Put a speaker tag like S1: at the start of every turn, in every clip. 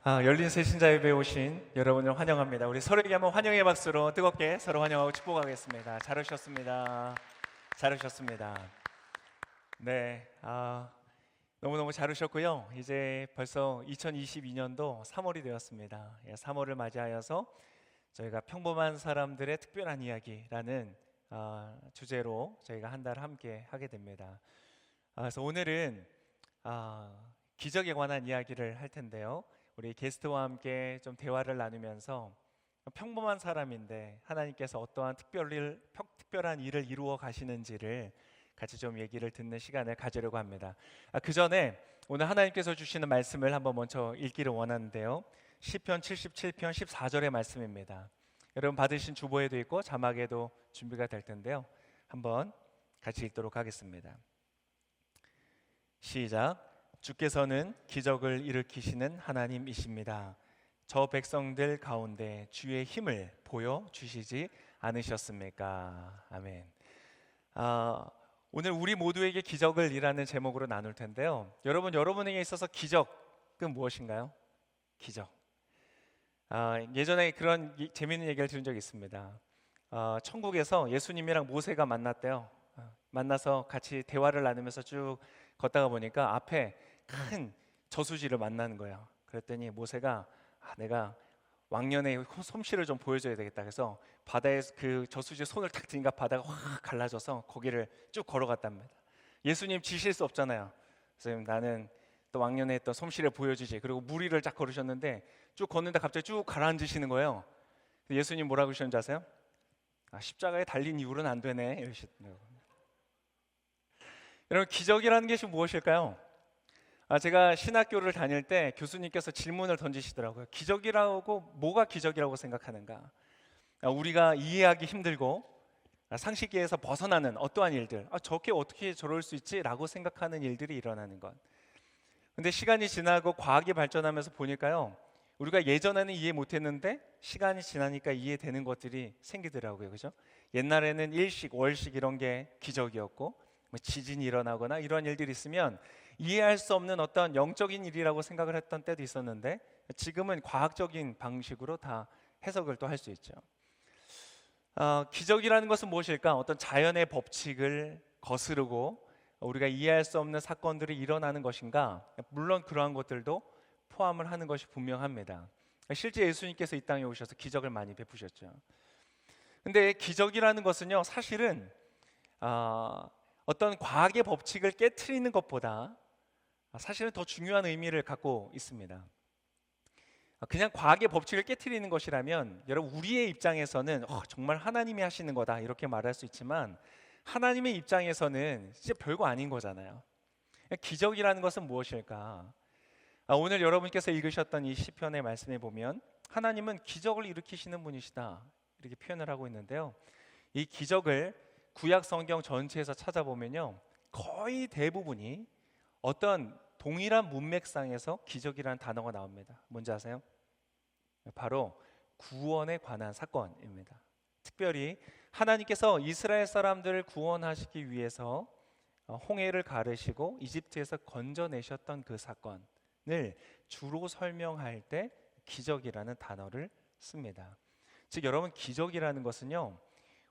S1: 열린 새신자 예배에 오신 여러분을 환영합니다. 우리 서로에게 한번 환영의 박수로 뜨겁게 서로 환영하고 축복하겠습니다. 잘 오셨습니다. 잘 오셨습니다. 네, 너무너무 잘 오셨고요. 이제 벌써 2022년도 3월이 되었습니다. 3월을 맞이하여서 저희가 평범한 사람들의 특별한 이야기라는 주제로 저희가 한 달 함께 하게 됩니다. 그래서 오늘은 기적에 관한 이야기를 할 텐데요. 우리 게스트와 함께 좀 대화를 나누면서 평범한 사람인데 하나님께서 어떠한 특별한 일을 이루어 가시는지를 같이 좀 얘기를 듣는 시간을 가지려고 합니다. 그 전에 오늘 하나님께서 주시는 말씀을 한번 먼저 읽기를 원하는데요. 시편 77편 14절의 말씀입니다. 여러분 받으신 주보에도 있고 자막에도 준비가 될 텐데요. 한번 같이 읽도록 하겠습니다. 시작. 주께서는 기적을 일으키시는 하나님이십니다. 저 백성들 가운데 주의 힘을 보여주시지 않으셨습니까? 아멘. 오늘 우리 모두에게 기적을 이라는 제목으로 나눌 텐데요. 여러분에게 있어서 기적은 무엇인가요? 기적. 예전에 그런 재미있는 얘기를 들은 적이 있습니다. 천국에서 예수님이랑 모세가 만났대요. 만나서 같이 대화를 나누면서 쭉 걷다가 보니까 앞에 큰 저수지를 만나는 거예요. 그랬더니 모세가 내가 왕년의 솜씨를 좀 보여줘야 되겠다. 그래서 바다에 그 저수지에 손을 탁 드니까 바다가 확 갈라져서 거기를 쭉 걸어갔답니다. 예수님 지실 수 없잖아요. 그래서 나는 또 왕년에 했던 솜씨를 보여주지. 그리고 물 위를 쫙 걸으셨는데 쭉 걷는데 갑자기 쭉 가라앉으시는 거예요. 예수님 뭐라고 그러셨는지 아세요? 십자가에 달린 이후로는 안 되네 이러시더라고요. 여러분 기적이라는 것이 무엇일까요? 제가 신학교를 다닐 때 교수님께서 질문을 던지시더라고요. 기적이라고 뭐가 기적이라고 생각하는가? 우리가 이해하기 힘들고 상식계에서 벗어나는 어떠한 일들, 저게 어떻게 저럴 수 있지? 라고 생각하는 일들이 일어나는 것. 근데 시간이 지나고 과학이 발전하면서 보니까요, 우리가 예전에는 이해 못했는데 시간이 지나니까 이해되는 것들이 생기더라고요. 그죠? 옛날에는 일식, 월식 이런 게 기적이었고 지진이 일어나거나 이런 일들이 있으면 이해할 수 없는 어떤 영적인 일이라고 생각을 했던 때도 있었는데 지금은 과학적인 방식으로 다 해석을 또 할 수 있죠. 기적이라는 것은 무엇일까? 어떤 자연의 법칙을 거스르고 우리가 이해할 수 없는 사건들이 일어나는 것인가? 물론 그러한 것들도 포함을 하는 것이 분명합니다. 실제 예수님께서 이 땅에 오셔서 기적을 많이 베푸셨죠. 근데 기적이라는 것은요, 사실은 어떤 과학의 법칙을 깨트리는 것보다 사실은 더 중요한 의미를 갖고 있습니다. 그냥 과학의 법칙을 깨트리는 것이라면 여러분 우리의 입장에서는 정말 하나님이 하시는 거다 이렇게 말할 수 있지만 하나님의 입장에서는 진짜 별거 아닌 거잖아요. 기적이라는 것은 무엇일까? 오늘 여러분께서 읽으셨던 이 시편의 말씀에 보면 하나님은 기적을 일으키시는 분이시다 이렇게 표현을 하고 있는데요. 이 기적을 구약 성경 전체에서 찾아보면요, 거의 대부분이 어떤 동일한 문맥상에서 기적이라는 단어가 나옵니다. 뭔지 아세요? 바로 구원에 관한 사건입니다. 특별히 하나님께서 이스라엘 사람들을 구원하시기 위해서 홍해를 가르시고 이집트에서 건져내셨던 그 사건을 주로 설명할 때 기적이라는 단어를 씁니다. 즉 여러분 기적이라는 것은요,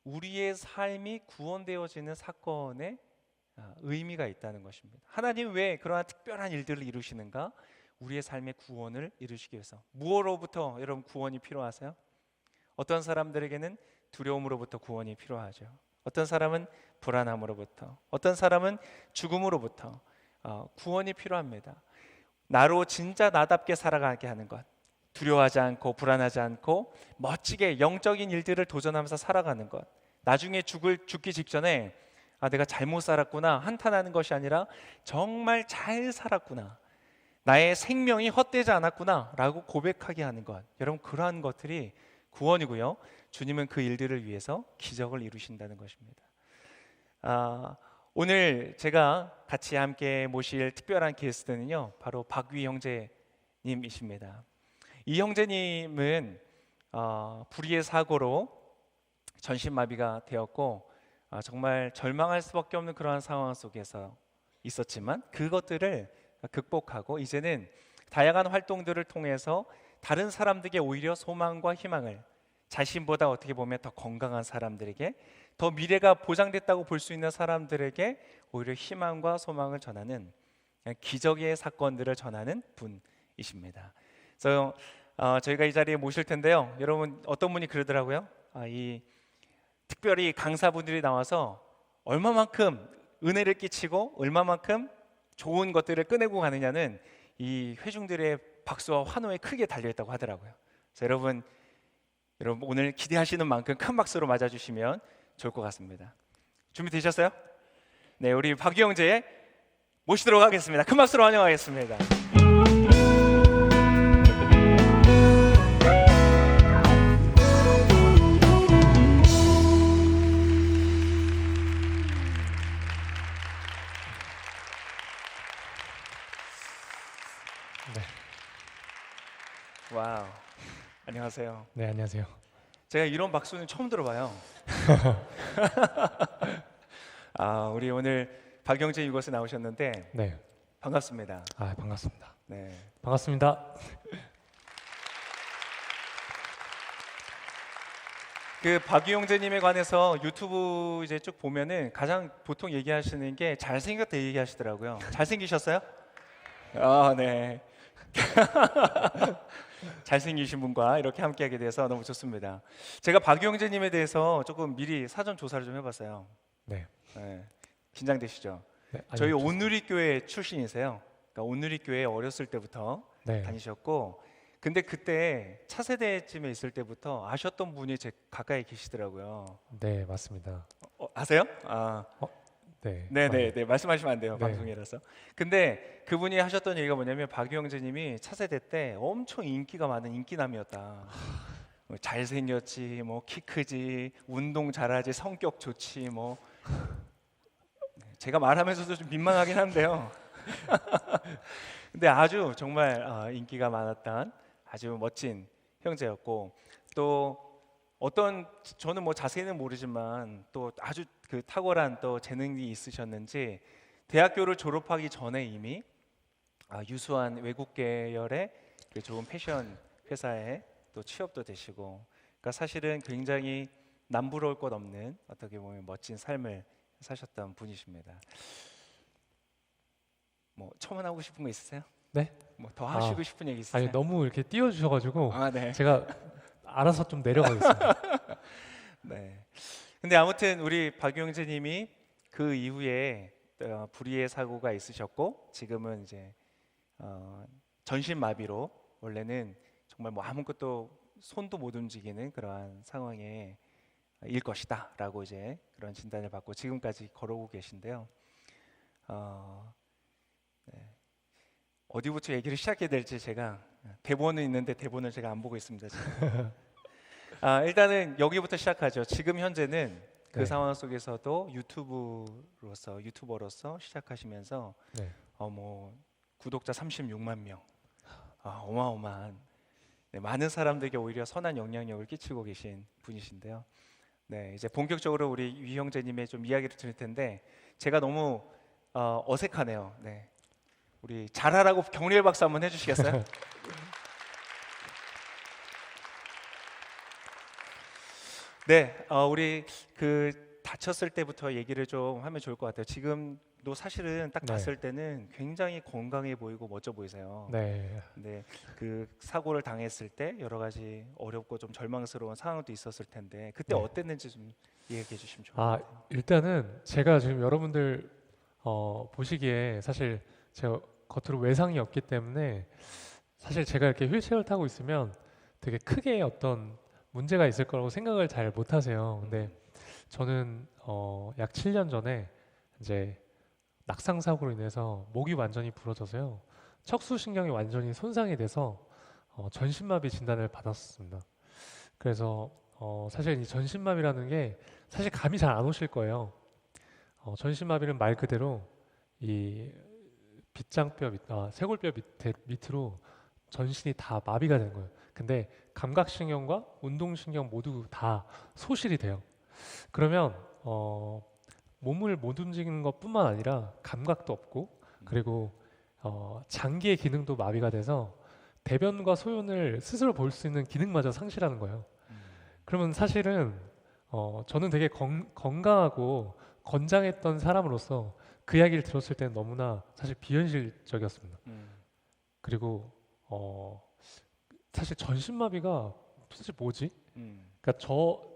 S1: 우리의 삶이 구원되어지는 사건의 의미가 있다는 것입니다. 하나님 왜 그러한 특별한 일들을 이루시는가? 우리의 삶의 구원을 이루시기 위해서. 무엇으로부터 여러분 구원이 필요하세요? 어떤 사람들에게는 두려움으로부터 구원이 필요하죠. 어떤 사람은 불안함으로부터, 어떤 사람은 죽음으로부터 구원이 필요합니다. 나로 진짜 나답게 살아가게 하는 것, 두려워하지 않고 불안하지 않고 멋지게 영적인 일들을 도전하면서 살아가는 것, 나중에 죽기 직전에 내가 잘못 살았구나 한탄하는 것이 아니라 정말 잘 살았구나, 나의 생명이 헛되지 않았구나 라고 고백하게 하는 것, 여러분 그러한 것들이 구원이고요. 주님은 그 일들을 위해서 기적을 이루신다는 것입니다. 오늘 제가 같이 함께 모실 특별한 게스트는요, 바로 박위 형제님이십니다. 이 형제님은 불의의 사고로 전신마비가 되었고 정말 절망할 수밖에 없는 그러한 상황 속에서 있었지만 그것들을 극복하고 이제는 다양한 활동들을 통해서 다른 사람들에게 오히려 소망과 희망을, 자신보다 어떻게 보면 더 건강한 사람들에게, 더 미래가 보장됐다고 볼 수 있는 사람들에게 오히려 희망과 소망을 전하는 기적의 사건들을 전하는 분이십니다. 그래서 저희가 이 자리에 모실 텐데요. 여러분, 어떤 분이 그러더라고요. 이 특별히 강사분들이 나와서 얼마만큼 은혜를 끼치고 얼마만큼 좋은 것들을 꺼내고 가느냐는 이 회중들의 박수와 환호에 크게 달려있다고 하더라고요. 그래서 여러분 오늘 기대하시는 만큼 큰 박수로 맞아주시면 좋을 것 같습니다. 준비되셨어요? 네, 우리 박유 형제 모시도록 하겠습니다. 큰 박수로 환영하겠습니다.
S2: 네.
S1: 와우, 안녕하세요.
S2: 네, 안녕하세요.
S1: 제가 이런 박수는 처음 들어봐요. 우리 오늘 박영재 이곳에 나오셨는데
S2: 네.
S1: 반갑습니다.
S2: 반갑습니다.
S1: 네.
S2: 반갑습니다.
S1: 그 박유영재님에 관해서 유튜브 이제 쭉 보면은 가장 보통 얘기하시는 게 잘생겼다 얘기하시더라고요. 잘생기셨어요? 네. 잘생기신 분과 이렇게 함께하게 돼서 너무 좋습니다. 제가 박유영재님에 대해서 조금 미리 사전 조사를 좀 해봤어요.
S2: 네.
S1: 네. 긴장되시죠?
S2: 네,
S1: 저희
S2: 좋습니다.
S1: 온누리교회 출신이세요. 그러니까 온누리교회 어렸을 때부터
S2: 네.
S1: 다니셨고, 근데 그때 차세대쯤에 있을 때부터 아셨던 분이 제 가까이 계시더라고요.
S2: 네, 맞습니다.
S1: 아세요?
S2: 네.
S1: 네네네, 말씀하시면 안 돼요.
S2: 네.
S1: 방송이라서. 근데 그분이 하셨던 얘기가 뭐냐면 박유영재님이 차세대 때 엄청 인기가 많은 인기남이었다. 잘생겼지, 뭐 키 크지, 운동 잘하지, 성격 좋지, 뭐 제가 말하면서도 좀 민망하긴 한데요. 근데 아주 정말 인기가 많았던 아주 멋진 형제였고, 또 저는 뭐 자세히는 모르지만 또 아주 그 탁월한 또 재능이 있으셨는지 대학교를 졸업하기 전에 이미 유수한 외국 계열의 그 좋은 패션 회사에 또 취업도 되시고, 그러니까 사실은 굉장히 남부러울 것 없는 어떻게 보면 멋진 삶을 사셨던 분이십니다. 뭐 첨언하고 싶은 거 있으세요?
S2: 네?
S1: 뭐 더 하시고 싶은 얘기 있으세요?
S2: 아니, 너무 이렇게 띄워주셔가지고
S1: 네.
S2: 제가 알아서 좀 내려가겠습니다.
S1: 네. 근데 아무튼 우리 박용재님이 그 이후에 불의의 사고가 있으셨고, 지금은 이제 전신마비로 원래는 정말 뭐 아무것도 손도 못 움직이는 그러한 상황에 일 것이다라고 이제 그런 진단을 받고 지금까지 걸어오고 계신데요. 네. 어디부터 얘기를 시작해야 될지 제가 대본은 있는데 대본을 제가 안 보고 있습니다. 지금. 일단은 여기부터 시작하죠. 지금 현재는 그
S2: 네.
S1: 상황 속에서도 유튜버로서 시작하시면서
S2: 네.
S1: 뭐 구독자 36만 명, 어마어마한 많은 사람들에게 오히려 선한 영향력을 끼치고 계신 분이신데요. 네, 이제 본격적으로 우리 위 형제님의 좀 이야기를 들을 텐데 제가 너무 어색하네요. 네, 우리 잘하라고 격려의 박수 한번 해주시겠어요? 네, 우리 그 다쳤을 때부터 얘기를 좀 하면 좋을 것 같아요. 지금도 사실은 딱
S2: 네.
S1: 봤을 때는 굉장히 건강해 보이고 멋져 보이세요.
S2: 네.
S1: 근데 그 사고를 당했을 때 여러 가지 어렵고 좀 절망스러운 상황도 있었을 텐데 그때
S2: 네.
S1: 어땠는지 좀 얘기해 주시면 좋을 것 같아요.
S2: 일단은 제가 지금 여러분들 보시기에 사실 제가 겉으로 외상이 없기 때문에 사실 제가 이렇게 휠체어를 타고 있으면 되게 크게 어떤 문제가 있을 거라고 생각을 잘 못 하세요. 근데 저는 약 7년 전에 이제 낙상 사고로 인해서 목이 완전히 부러져서요. 척수신경이 완전히 손상이 돼서 전신마비 진단을 받았습니다. 그래서 사실 이 전신마비라는 게 사실 감이 잘 안 오실 거예요. 전신마비는 말 그대로 이 빗장뼈 쇄골뼈 밑으로 전신이 다 마비가 되는 거예요. 근데 감각신경과 운동신경 모두 다 소실이 돼요. 그러면 몸을 못 움직이는 것뿐만 아니라 감각도 없고, 그리고 장기의 기능도 마비가 돼서 대변과 소변을 스스로 볼 수 있는 기능마저 상실하는 거예요. 그러면 사실은 저는 되게 건강하고 건장했던 사람으로서 그 이야기를 들었을 때는 너무나 사실 비현실적이었습니다. 그리고 사실 전신마비가 도대체 뭐지? 그러니까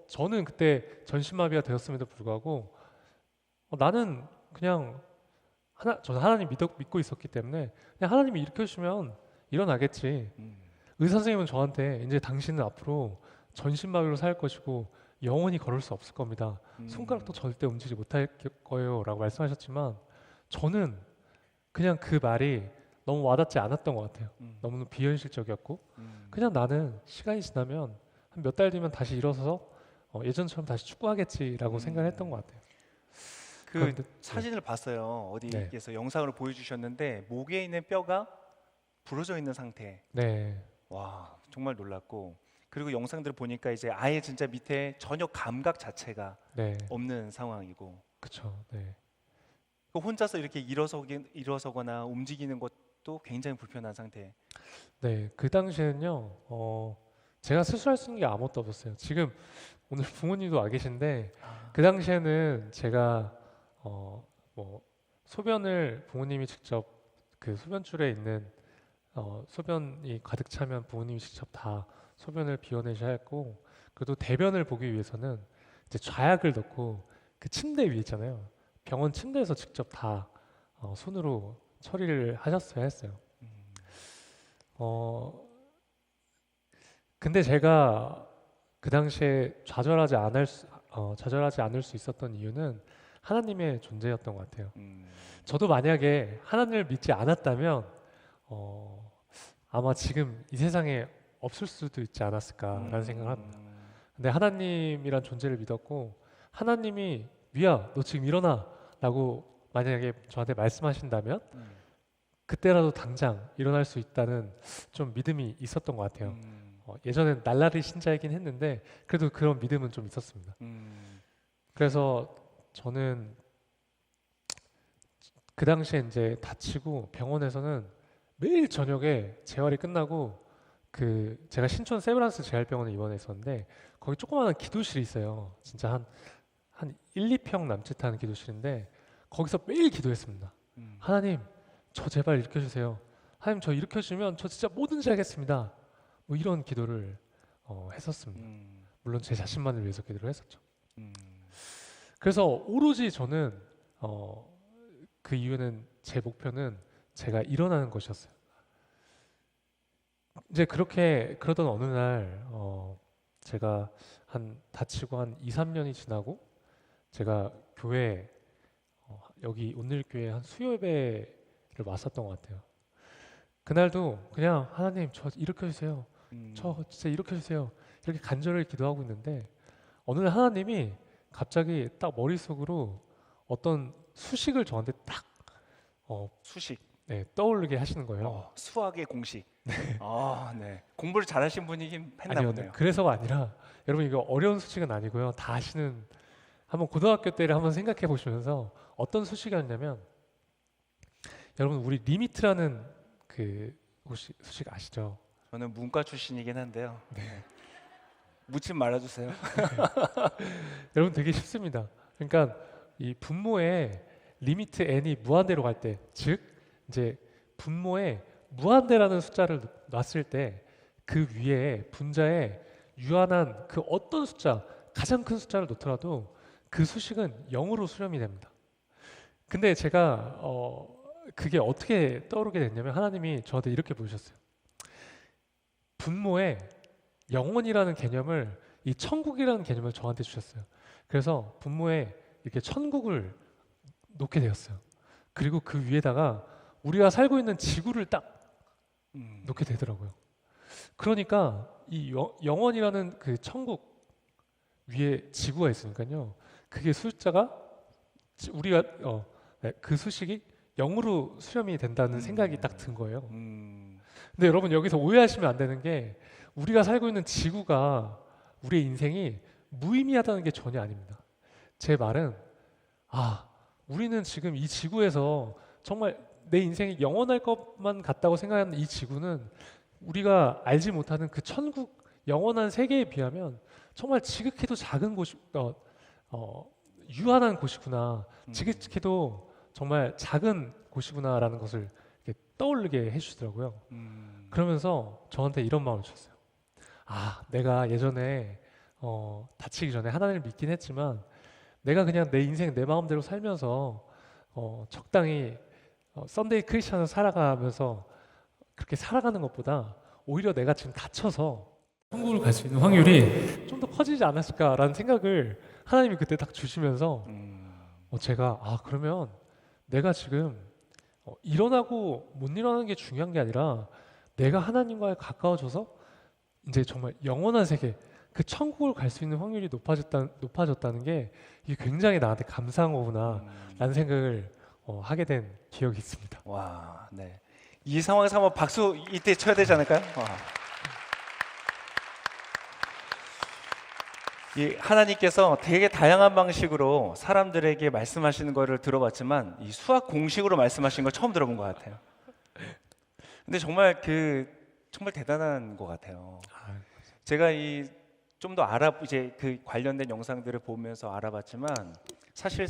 S2: 저는 그때 전신마비가 되었음에도 불구하고 나는 그냥 저는 하나님 믿고 있었기 때문에 그냥 하나님이 일으켜주시면 일어나겠지. 의사 선생님은 저한테 이제 당신은 앞으로 전신마비로 살 것이고 영원히 걸을 수 없을 겁니다. 손가락도 절대 움직이지 못할 거예요 라고 말씀하셨지만 저는 그냥 그 말이 너무 와닿지 않았던 것 같아요. 너무 비현실적이었고 그냥 나는 시간이 지나면 한 몇 달 뒤면 다시 일어서서 예전처럼 다시 축구하겠지라고 생각을 했던 것 같아요.
S1: 그
S2: 그런데
S1: 사진을 봤어요.
S2: 네.
S1: 어디에서 영상으로 보여주셨는데 목에 있는 뼈가 부러져 있는 상태.
S2: 네,
S1: 와, 정말 놀랐고 그리고 영상들을 보니까 이제 아예 진짜 밑에 전혀 감각 자체가
S2: 네,
S1: 없는 상황이고
S2: 그쵸, 네,
S1: 그 혼자서 이렇게 일어서거나 움직이는 것도 굉장히 불편한 상태.
S2: 네. 그 당시에는요, 제가 스스로할 수 있는 게 아무것도 없었어요. 지금 오늘 부모님도 와 계신데 그 당시에는 제가 뭐 소변을 부모님이 직접 그 소변줄에 있는 소변이 가득 차면 부모님이 직접 다 소변을 비워내셔야 했고 그래도 대변을 보기 위해서는 이제 좌약을 넣고 그 침대 위에 있잖아요. 병원 침대에서 직접 다 손으로 처리를 하셨어야 했어요. 어, 근데 제가 그 당시에 좌절하지 않을 수 있었던 이유는 하나님의 존재였던 것 같아요. 저도 만약에 하나님을 믿지 않았다면 아마 지금 이 세상에 없을 수도 있지 않았을까라는 생각을 합니다. 근데 하나님이란 존재를 믿었고 하나님이 위야 너 지금 일어나 라고 만약에 저한테 말씀하신다면 그때라도 당장 일어날 수 있다는 좀 믿음이 있었던 것 같아요. 예전엔 날라리 신자이긴 했는데 그래도 그런 믿음은 좀 있었습니다. 그래서 저는 그 당시에 이제 다치고 병원에서는 매일 저녁에 재활이 끝나고 그 제가 신촌 세브란스 재활병원에 입원했었는데 거기 조그마한 기도실이 있어요. 진짜 한 1, 2평 남짓하는 기도실인데 거기서 매일 기도했습니다. 하나님, 저 제발 일으켜주세요. 하나님, 저 일으켜주시면 저 진짜 뭐든지 하겠습니다. 뭐 이런 기도를 했었습니다. 물론 제 자신만을 위해서 기도를 했었죠. 그래서 오로지 저는 그 이유는 제 목표는 제가 일어나는 것이었어요. 이제 그러던 어느 날 제가 다치고 한 2, 3년이 지나고 제가 교회 여기 온누리교회 한 수요 예배를 왔었던 것 같아요. 그날도 그냥 하나님 저 일으켜주세요. 저 진짜 일으켜주세요. 이렇게 간절히 기도하고 있는데 어느 날 하나님이 갑자기 딱 머릿속으로 어떤 수식을 저한테 딱
S1: 수식.
S2: 네, 떠오르게 하시는 거예요.
S1: 수학의 공식. 네. 공부를 잘하신 분이 했나
S2: 아니요,
S1: 보네요.
S2: 그래서가 아니라 여러분 이거 어려운 수식은 아니고요. 다 아시는 한번 고등학교 때를 한번 생각해 보시면서 어떤 수식이었냐면 여러분 우리 리미트라는 그 혹시 수식 아시죠?
S1: 저는 문과 출신이긴 한데요. 네. 묻지 말아주세요.
S2: 여러분 되게 쉽습니다. 그러니까 이 분모에 리미트 n이 무한대로 갈 때, 즉 이제 분모에 무한대라는 숫자를 놨을 때 그 위에 분자에 유한한 그 어떤 숫자, 가장 큰 숫자를 놓더라도 그 수식은 0으로 수렴이 됩니다. 근데 제가 그게 어떻게 떠오르게 됐냐면 하나님이 저한테 이렇게 보여주셨어요. 분모에 영원이라는 개념을 이 천국이라는 개념을 저한테 주셨어요. 그래서 분모에 이렇게 천국을 놓게 되었어요. 그리고 그 위에다가 우리가 살고 있는 지구를 딱 놓게 되더라고요. 그러니까 이 영원이라는 그 천국 위에 지구가 있으니까요. 그게 숫자가 우리가 그 수식이 0으로 수렴이 된다는 생각이 딱 든 거예요. 근데 여러분 여기서 오해하시면 안 되는 게 우리가 살고 있는 지구가 우리의 인생이 무의미하다는 게 전혀 아닙니다. 제 말은 우리는 지금 이 지구에서 정말 내 인생이 영원할 것만 같다고 생각하는 이 지구는 우리가 알지 못하는 그 천국 영원한 세계에 비하면 정말 지극히도 작은 곳이 유한한 곳이구나. 지극히도 정말 작은 곳이구나라는 것을 이렇게 떠올리게 해주시더라고요. 그러면서 저한테 이런 마음을 주셨어요. 아, 내가 예전에 다치기 전에 하나님을 믿긴 했지만 내가 그냥 내 인생 내 마음대로 살면서 적당히 썬데이 크리스천으로 살아가면서 그렇게 살아가는 것보다 오히려 내가 지금 다쳐서 천국을 갈 수 있는 확률이 좀 더 커지지 않았을까라는 생각을 하나님이 그때 딱 주시면서 제가 그러면 내가 지금 일어나고 못 일어나는 게 중요한 게 아니라 내가 하나님과 가까워져서 이제 정말 영원한 세계 그 천국을 갈 수 있는 확률이 높아졌다는 게 이게 굉장히 나한테 감사한 거구나라는 생각을 하게 된 기억이 있습니다.
S1: 와, 네. 이 상황에서 한번 박수 이때 쳐야 되지 않을까요? 이 하나님께서 되게 다양한 방식으로 사람들에게 말씀하시는 거를 들어봤지만 이 수학 공식으로 말씀하신 걸 처음 들어본 것 같아요. 근데 정말 정말 대단한 것 같아요. 제가 좀 더 이제 그 관련된 영상들을 보면서 알아봤지만 사실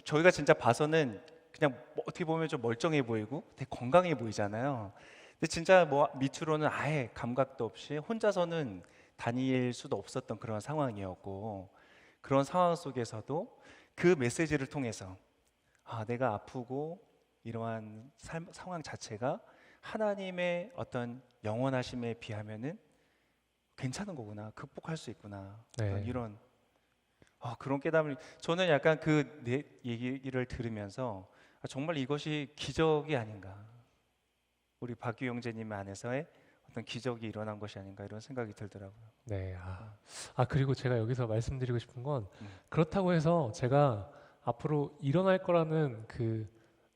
S1: 저희가 진짜 봐서는 그냥 어떻게 보면 좀 멀쩡해 보이고 되게 건강해 보이잖아요. 근데 진짜 뭐 밑으로는 아예 감각도 없이 혼자서는 다닐 수도 없었던 그런 상황이었고 그런 상황 속에서도 그 메시지를 통해서 내가 아프고 이러한 상황 자체가 하나님의 어떤 영원하심에 비하면은 괜찮은 거구나, 극복할 수 있구나,
S2: 네.
S1: 이런 그런 깨달음을 저는 약간 내 얘기를 들으면서 정말 이것이 기적이 아닌가, 우리 박규 형제님 안에서의 어떤 기적이 일어난 것이 아닌가 이런 생각이 들더라고요.
S2: 네. 그리고 제가 여기서 말씀드리고 싶은 건 그렇다고 해서 제가 앞으로 일어날 거라는 그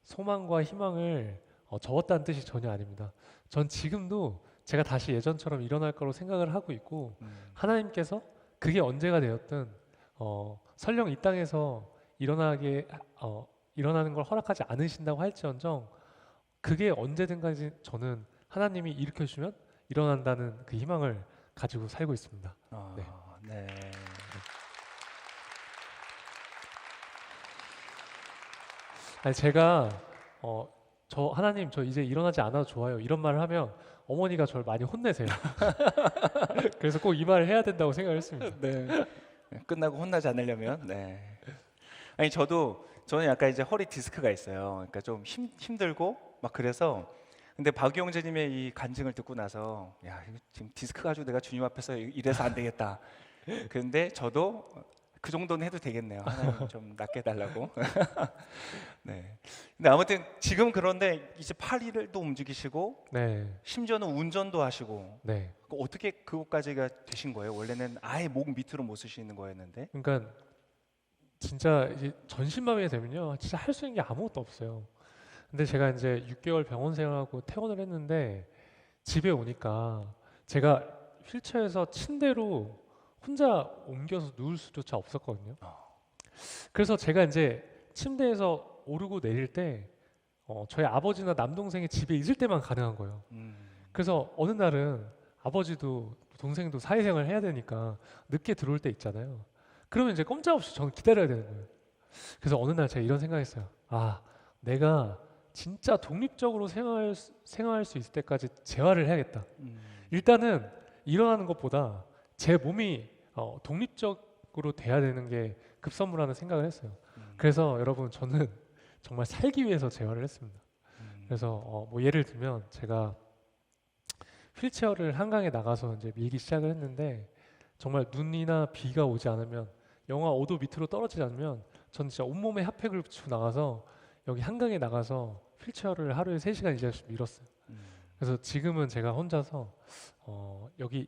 S2: 소망과 희망을 접었다는 뜻이 전혀 아닙니다. 전 지금도 제가 다시 예전처럼 일어날 거로 생각을 하고 있고 하나님께서 그게 언제가 되었든 설령 이 땅에서 일어나는 걸 허락하지 않으신다고 할지언정 그게 언제든 간에 저는 하나님이 일으켜 주시면 일어난다는 그 희망을 가지고 살고 있습니다. 네.
S1: 네.
S2: 아니 제가 하나님 저 이제 일어나지 않아도 좋아요 이런 말을 하면 어머니가 저를 많이 혼내세요. 그래서 꼭 이 말을 해야 된다고 생각을 했습니다.
S1: 네. 끝나고 혼나지 않으려면. 네. 아니 저는 약간 이제 허리 디스크가 있어요. 그러니까 좀 힘들고 막 그래서 근데 박유 형제님의 이 간증을 듣고 나서 야, 이거 지금 디스크 가지고 내가 주님 앞에서 이래서 안 되겠다. 근데 저도 그 정도는 해도 되겠네요. 하나님 좀 낫게 해달라고. 네. 근데 아무튼 지금 그런데 이제 팔을 또 움직이시고
S2: 네.
S1: 심지어는 운전도 하시고
S2: 네.
S1: 어떻게 그것까지가 되신 거예요? 원래는 아예 목 밑으로 못 쓰시는 거였는데.
S2: 그러니까 진짜 이제 전신마비가 되면요, 진짜 할 수 있는 게 아무것도 없어요. 근데 제가 이제 6개월 병원 생활하고 퇴원을 했는데 집에 오니까 제가 휠체어에서 침대로 혼자 옮겨서 누울 수조차 없었거든요. 그래서 제가 이제 침대에서 오르고 내릴 때 저희 아버지나 남동생이 집에 있을 때만 가능한 거예요. 그래서 어느 날은 아버지도 동생도 사회생활 해야 되니까 늦게 들어올 때 있잖아요. 그러면 이제 꼼짝없이 저는 기다려야 되는 거예요. 그래서 어느 날 제가 이런 생각했어요. 내가 진짜 독립적으로 생활할 수 있을 때까지 재활을 해야겠다. 일단은 일어나는 것보다 제 몸이 독립적으로 돼야 되는 게 급선무라는 생각을 했어요. 그래서 여러분 저는 정말 살기 위해서 재활을 했습니다. 그래서 뭐 예를 들면 제가 휠체어를 한강에 나가서 이제 밀기 시작을 했는데 정말 눈이나 비가 오지 않으면 영하 5도 밑으로 떨어지지 않으면 전 진짜 온몸에 핫팩을 붙이고 나가서 여기 한강에 나가서 휠체어를 하루에 3시간 이상씩 밀었어요. 그래서 지금은 제가 혼자서 여기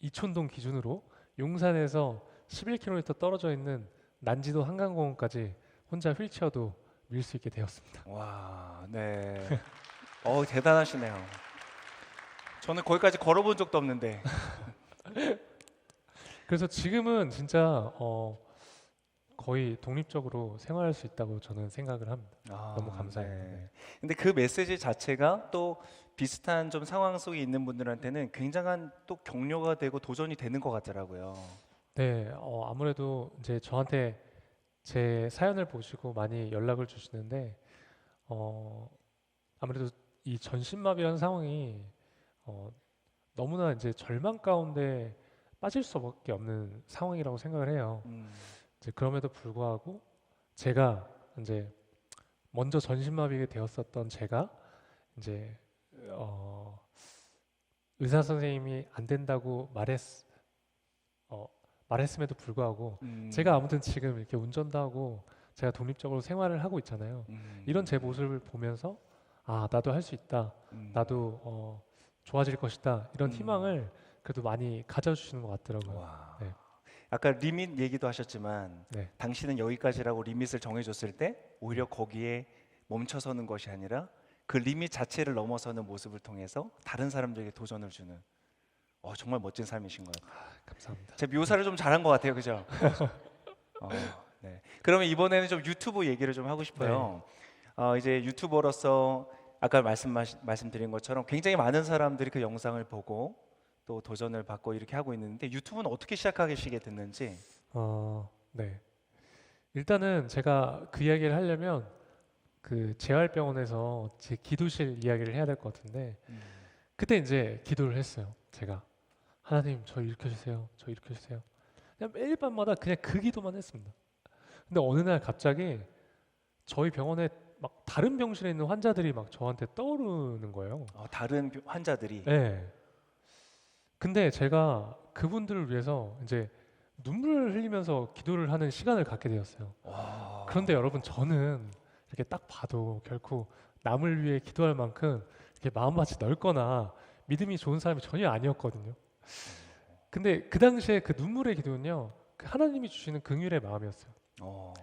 S2: 이촌동 기준으로 용산에서 11km 떨어져 있는 난지도 한강공원까지 혼자 휠체어도 밀 수 있게 되었습니다.
S1: 와, 네. 대단하시네요. 저는 거기까지 걸어본 적도 없는데.
S2: 그래서 지금은 진짜 거의 독립적으로 생활할 수 있다고 저는 생각을 합니다. 너무 감사해요. 네.
S1: 근데 그 메시지 자체가 또 비슷한 좀 상황 속에 있는 분들한테는 굉장한 또 격려가 되고 도전이 되는 것 같더라고요.
S2: 네, 아무래도 이제 저한테 제 사연을 보시고 많이 연락을 주시는데 어, 아무래도 이 전신마비라는 상황이 어, 너무나 이제 절망 가운데 빠질 수밖에 없는 상황이라고 생각을 해요.
S1: 음,
S2: 이제 그럼에도 불구하고 제가 이제 먼저 전신마비가 되었었던 제가 이제 어, 의사 선생님이 안 된다고 어, 말했음에도 불구하고 제가
S1: 음,
S2: 아무튼 지금 이렇게 운전도 하고 제가 독립적으로 생활을 하고 있잖아요. 이런 제
S1: 음,
S2: 모습을 보면서 아, 나도 할 수 있다.
S1: 음,
S2: 나도 좋아질 것이다. 이런
S1: 음.
S2: 희망을 그래도 많이 가져주시는 것 같더라고요.
S1: 와.
S2: 네,
S1: 아까 리밋 얘기도 하셨지만
S2: 네,
S1: 당신은 여기까지라고 리밋을 정해줬을 때 오히려
S2: 네.
S1: 거기에 멈춰서는 것이 아니라 그 리밋 자체를 넘어서는 모습을 통해서 다른 사람들에게 도전을 주는 정말 멋진 삶이신 것 같아요.
S2: 감사합니다.
S1: 제 묘사를 좀 잘한 것 같아요, 그죠? 어, 네. 그러면 이번에는 좀 유튜브 얘기를 좀 하고
S2: 네,
S1: 싶어요. 이제 유튜버로서 아까 말씀드린 것처럼 굉장히 많은 사람들이 그 영상을 보고 또 도전을 받고 이렇게 하고 있는데 유튜브는 어떻게 시작하시게 됐는지.
S2: 네. 일단은 제가 그 이야기를 하려면 그 재활병원에서 제 기도실 이야기를 해야 될 것 같은데
S1: 음,
S2: 그때 이제 기도를 했어요. 제가 하나님 저 일으켜 주세요. 저 일으켜 주세요. 그냥 매일 밤마다 그냥 그 기도만 했습니다. 근데 어느 날 갑자기 저희 병원에 막 다른 병실에 있는 환자들이 막 저한테 떠오르는 거예요.
S1: 다른 환자들이.
S2: 네. 근데 제가 그분들을 위해서 이제 눈물을 흘리면서 기도를 하는 시간을 갖게 되었어요. 그런데
S1: 와,
S2: 여러분 저는 이렇게 딱 봐도 결코 남을 위해 기도할 만큼 이렇게 마음밭이 넓거나 믿음이 좋은 사람이 전혀 아니었거든요. 근데 그 당시에 그 눈물의 기도는요, 그 하나님이 주시는 긍휼의 마음이었어요.
S1: 어,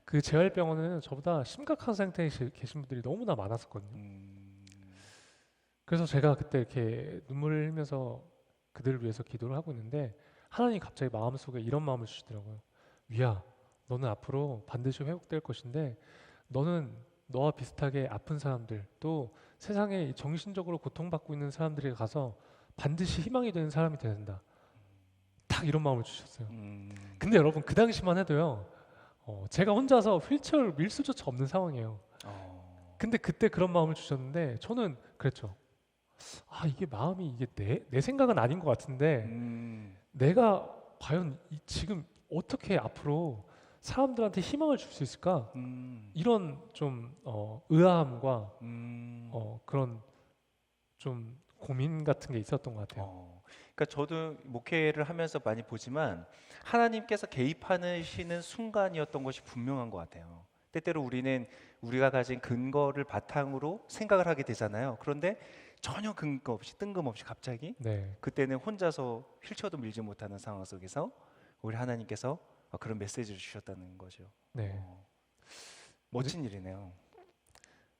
S2: 그 재활병원에는 저보다 심각한 상태에 계신 분들이 너무나 많았었거든요.
S1: 음,
S2: 그래서 제가 그때 이렇게 눈물을 흘리면서 그들을 위해서 기도를 하고 있는데 하나님이 갑자기 마음속에 이런 마음을 주시더라고요. 위야, 너는 앞으로 반드시 회복될 것인데 너는 너와 비슷하게 아픈 사람들 또 세상에 이 정신적으로 고통받고 있는 사람들에게 가서 반드시 희망이 되는 사람이 되야 된다. 딱 이런 마음을 주셨어요.
S1: 음,
S2: 근데 여러분 그 당시만 해도요. 제가 혼자서 휠체어를 밀 수조차 없는 상황이에요.
S1: 어,
S2: 근데 그때 그런 마음을 주셨는데 저는 그랬죠. 아 이게 마음이 이게 내 생각은 아닌 것 같은데
S1: 음,
S2: 내가 과연 지금 어떻게 앞으로 사람들한테 희망을 줄 수 있을까?
S1: 음,
S2: 이런 좀 의아함과
S1: 음.
S2: 그런 좀 고민 같은 게 있었던 것 같아요.
S1: 그러니까 저도 목회를 하면서 많이 보지만 하나님께서 개입하시는 순간이었던 것이 분명한 것 같아요. 때때로 우리는 우리가 가진 근거를 바탕으로 생각을 하게 되잖아요. 그런데 전혀 근거 없이 뜬금없이 갑자기
S2: 네,
S1: 그때는 혼자서 휠체어도 밀지 못하는 상황 속에서 우리 하나님께서 그런 메시지를 주셨다는 거죠.
S2: 네.
S1: 어,
S2: 이제,
S1: 멋진 일이네요.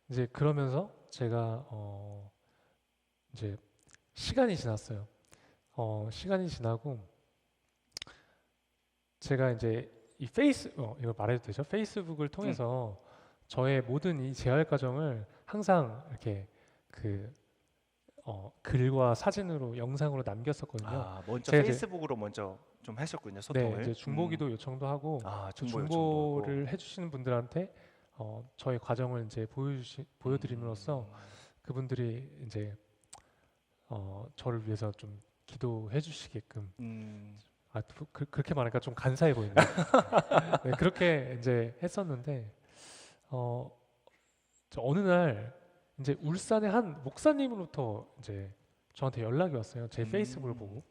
S2: 이제 그러면서 제가 이제 시간이 지났어요. 시간이 지나고 제가 이제 이 이거 말해도 되죠? 페이스북을
S1: 음.
S2: 통해서 저의 모든 이 재활 과정을 항상 이렇게 그 글과 사진으로 영상으로 남겼었거든요.
S1: 먼저
S2: 제가 이제
S1: 페이스북으로 먼저 좀 하셨군요,
S2: 네, 이제
S1: 소통을.
S2: 중보기도 요청도 하고 그
S1: 중보 요청도 하고.
S2: 중보를 해주시는 분들한테 저의 과정을 이제 보여드림으로써
S1: 음,
S2: 그분들이 이제 저를 위해서 좀 기도해 주시게끔
S1: 음,
S2: 그렇게 말하니까 좀 간사해 보이네요. 네, 그렇게 이제 했었는데 어, 저 어느 날 이제 울산의 한 목사님으로부터 이제 저한테 연락이 왔어요. 제 페이스북을
S1: 음,
S2: 보고.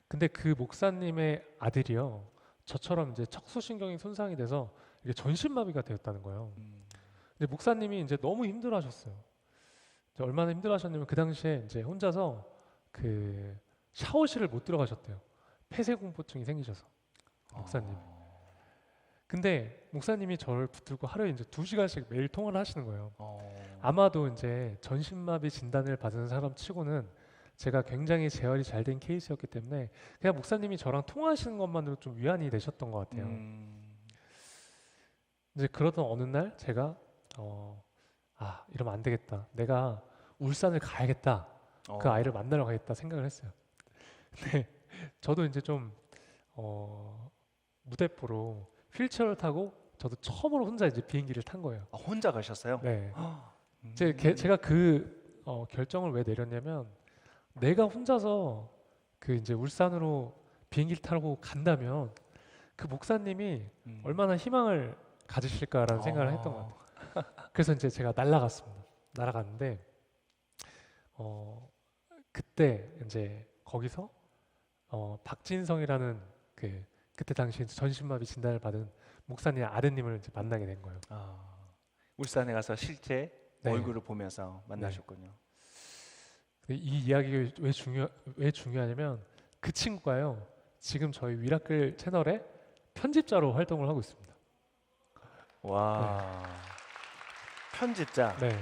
S2: 근데 그 목사님의 아들이요. 저처럼 이제 척수신경이 손상이 돼서 이게 전신마비가 되었다는 거예요.
S1: 음,
S2: 근데 목사님이 이제 너무 힘들어하셨어요. 이제 얼마나 힘들어하셨냐면 그 당시에 이제 혼자서 그 샤워실을 못 들어가셨대요. 폐쇄공포증이 생기셔서 목사님이.
S1: 어,
S2: 근데 목사님이 저를 붙들고 하루에 이제 2시간씩 매일 통화를 하시는 거예요.
S1: 어,
S2: 아마도 이제 전신마비 진단을 받은 사람 치고는 제가 굉장히 재활이 잘 된 케이스였기 때문에 그냥 목사님이 저랑 통화하시는 것만으로 좀 위안이 되셨던 것 같아요. 이제 그러던 어느 날 제가 이러면 안 되겠다. 내가 울산을 가야겠다. 그 아이를 만나러 가겠다 생각을 했어요. 근데 저도 이제 좀 무대포로 휠체어를 타고 저도 처음으로 혼자 이제 비행기를 탄 거예요.
S1: 혼자 가셨어요?
S2: 네. 제가 그 결정을 왜 내렸냐면 내가 혼자서 그 이제 울산으로 비행기를 타고 간다면 그 목사님이 얼마나 희망을 가지실까라는 생각을 했던 것 같아요. 그래서 이제 제가 날아갔습니다. 날아갔는데 그때 이제 거기서 박진성이라는 그때 당시 전신마비 진단을 받은 목사님 아드님을 이제 만나게 된 거예요.
S1: 울산에 가서 실제
S2: 네.
S1: 얼굴을 보면서 만나셨군요.
S2: 이 이야기가 왜 중요하냐면 그 친구가요 지금 저희 위라클 채널에 편집자로 활동을 하고 있습니다.
S1: 와, 편집자.
S2: 네,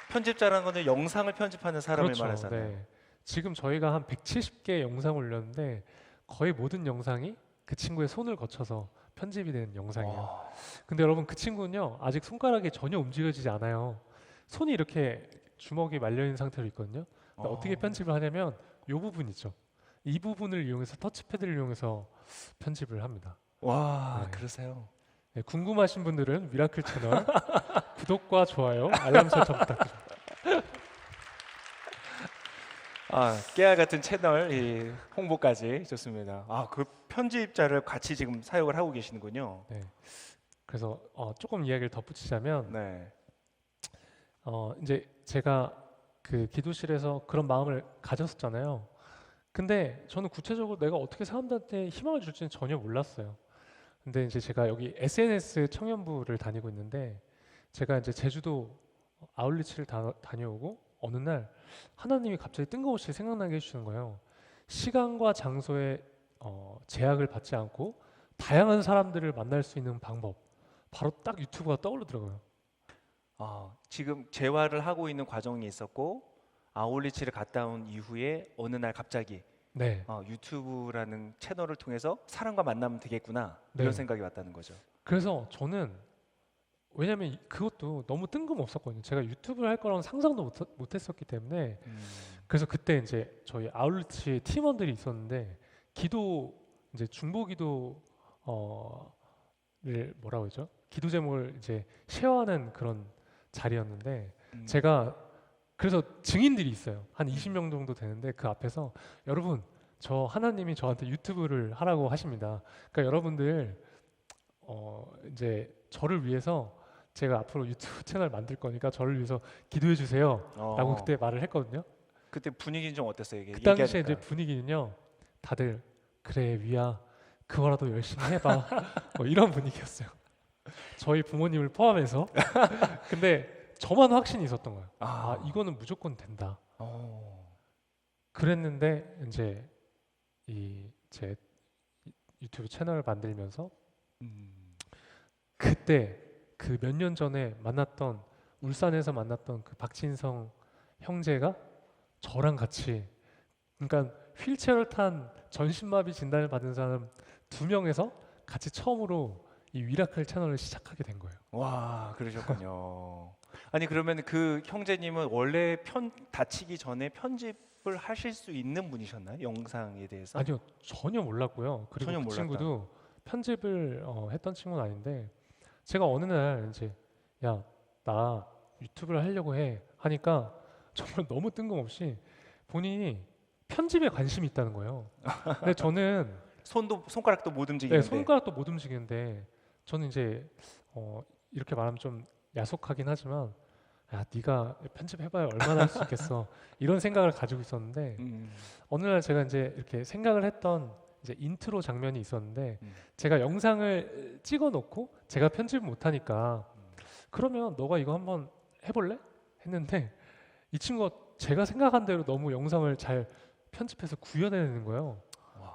S1: 편집자라는 거는 영상을 편집하는 사람을
S2: 그렇죠.
S1: 말하잖아요.
S2: 네. 지금 저희가 한 170개 영상을 올렸는데 거의 모든 영상이 그 친구의 손을 거쳐서 편집이 된 영상이에요.
S1: 와,
S2: 근데 여러분 그 친구는요 아직 손가락이 전혀 움직여지지 않아요. 손이 이렇게 주먹이 말려 있는 상태로 있거든요. 그러니까 어떻게 편집을 하냐면 이 부분 있죠. 이 부분을 이용해서 터치패드를 이용해서 편집을 합니다.
S1: 와,
S2: 네.
S1: 그러세요?
S2: 네, 궁금하신 분들은 미라클 채널 구독과 좋아요, 알람 설정 부탁드립니다.
S1: 깨알 같은 채널 이 홍보까지 좋습니다. 그 편집자를 같이 지금 사용을 하고 계시는군요.
S2: 네. 그래서 조금 이야기를 덧붙이자면
S1: 네.
S2: 이제 제가 그 기도실에서 그런 마음을 가졌었잖아요. 근데 저는 구체적으로 내가 어떻게 사람들한테 희망을 줄지는 전혀 몰랐어요. 근데 이제 제가 여기 SNS 청년부를 다니고 있는데 제가 이제 제주도 아울리치를 다녀오고 어느 날 하나님이 갑자기 뜬금없이 생각나게 해주시는 거예요. 시간과 장소에 제약을 받지 않고 다양한 사람들을 만날 수 있는 방법, 바로 딱 유튜브가 떠오르더라고요.
S1: 지금 재활을 하고 있는 과정이 있었고 아울리치를 갔다 온 이후에 어느 날 갑자기
S2: 네,
S1: 유튜브라는 채널을 통해서 사람과 만나면 되겠구나
S2: 네.
S1: 이런 생각이 왔다는 거죠.
S2: 그래서 저는 왜냐면 그것도 너무 뜬금없었거든요. 제가 유튜브를 할 거라는 상상도 못했었기 때문에 그래서 그때 이제 저희 아울리치 팀원들이 있었는데 기도 이제 중보기도 를 뭐라고 하죠? 기도 제목을 이제 쉐어하는 그런 자리였는데 제가 그래서 증인들이 있어요. 한 20명 정도 되는데 그 앞에서 여러분 저 하나님이 저한테 유튜브를 하라고 하십니다. 그러니까 여러분들 이제 저를 위해서 제가 앞으로 유튜브 채널 만들 거니까 저를 위해서 기도해 주세요. 라고 그때 말을 했거든요.
S1: 그때 분위기는 좀 어땠어요? 이게
S2: 그 당시에 이제
S1: 얘기하니까.
S2: 분위기는요. 다들 그래 위야 그거라도 열심히 해봐. 뭐 이런 분위기였어요. 저희 부모님을 포함해서. 근데 저만 확신이 있었던 거예요. 이거는 무조건 된다. 그랬는데 이제 제 유튜브 채널을 만들면서 그때 그 몇 년 전에 만났던 울산에서 만났던 그 박진성 형제가 저랑 같이 그러니까 휠체어를 탄 전신마비 진단을 받은 사람 2명에서 같이 처음으로 이 위라클 채널을 시작하게 된 거예요.
S1: 와, 그러셨군요. 아니 그러면 그 형제님은 원래 다치기 전에 편집을 하실 수 있는 분이셨나요? 영상에 대해서?
S2: 아니요, 전혀 몰랐고요. 그리고
S1: 전혀
S2: 그
S1: 몰랐다.
S2: 친구도 편집을 했던 친구는 아닌데 제가 어느 날 이제 야, 나 유튜브를 하려고 해 하니까 정말 너무 뜬금없이 본인이 편집에 관심이 있다는 거예요. 근데 저는
S1: 손가락도 못
S2: 네,
S1: 움직이는데.
S2: 손가락도 못 움직이는데 저는 이제 이렇게 말하면 좀 야속하긴 하지만 야, 네가 편집해봐야 얼마나 할 수 있겠어 이런 생각을 가지고 있었는데 어느 날 제가 이제 이렇게 생각을 했던 이제 인트로 장면이 있었는데 제가 영상을 찍어놓고 제가 편집을 못하니까 그러면 너가 이거 한번 해볼래? 했는데 이 친구가 제가 생각한 대로 너무 영상을 잘 편집해서 구현해내는 거예요.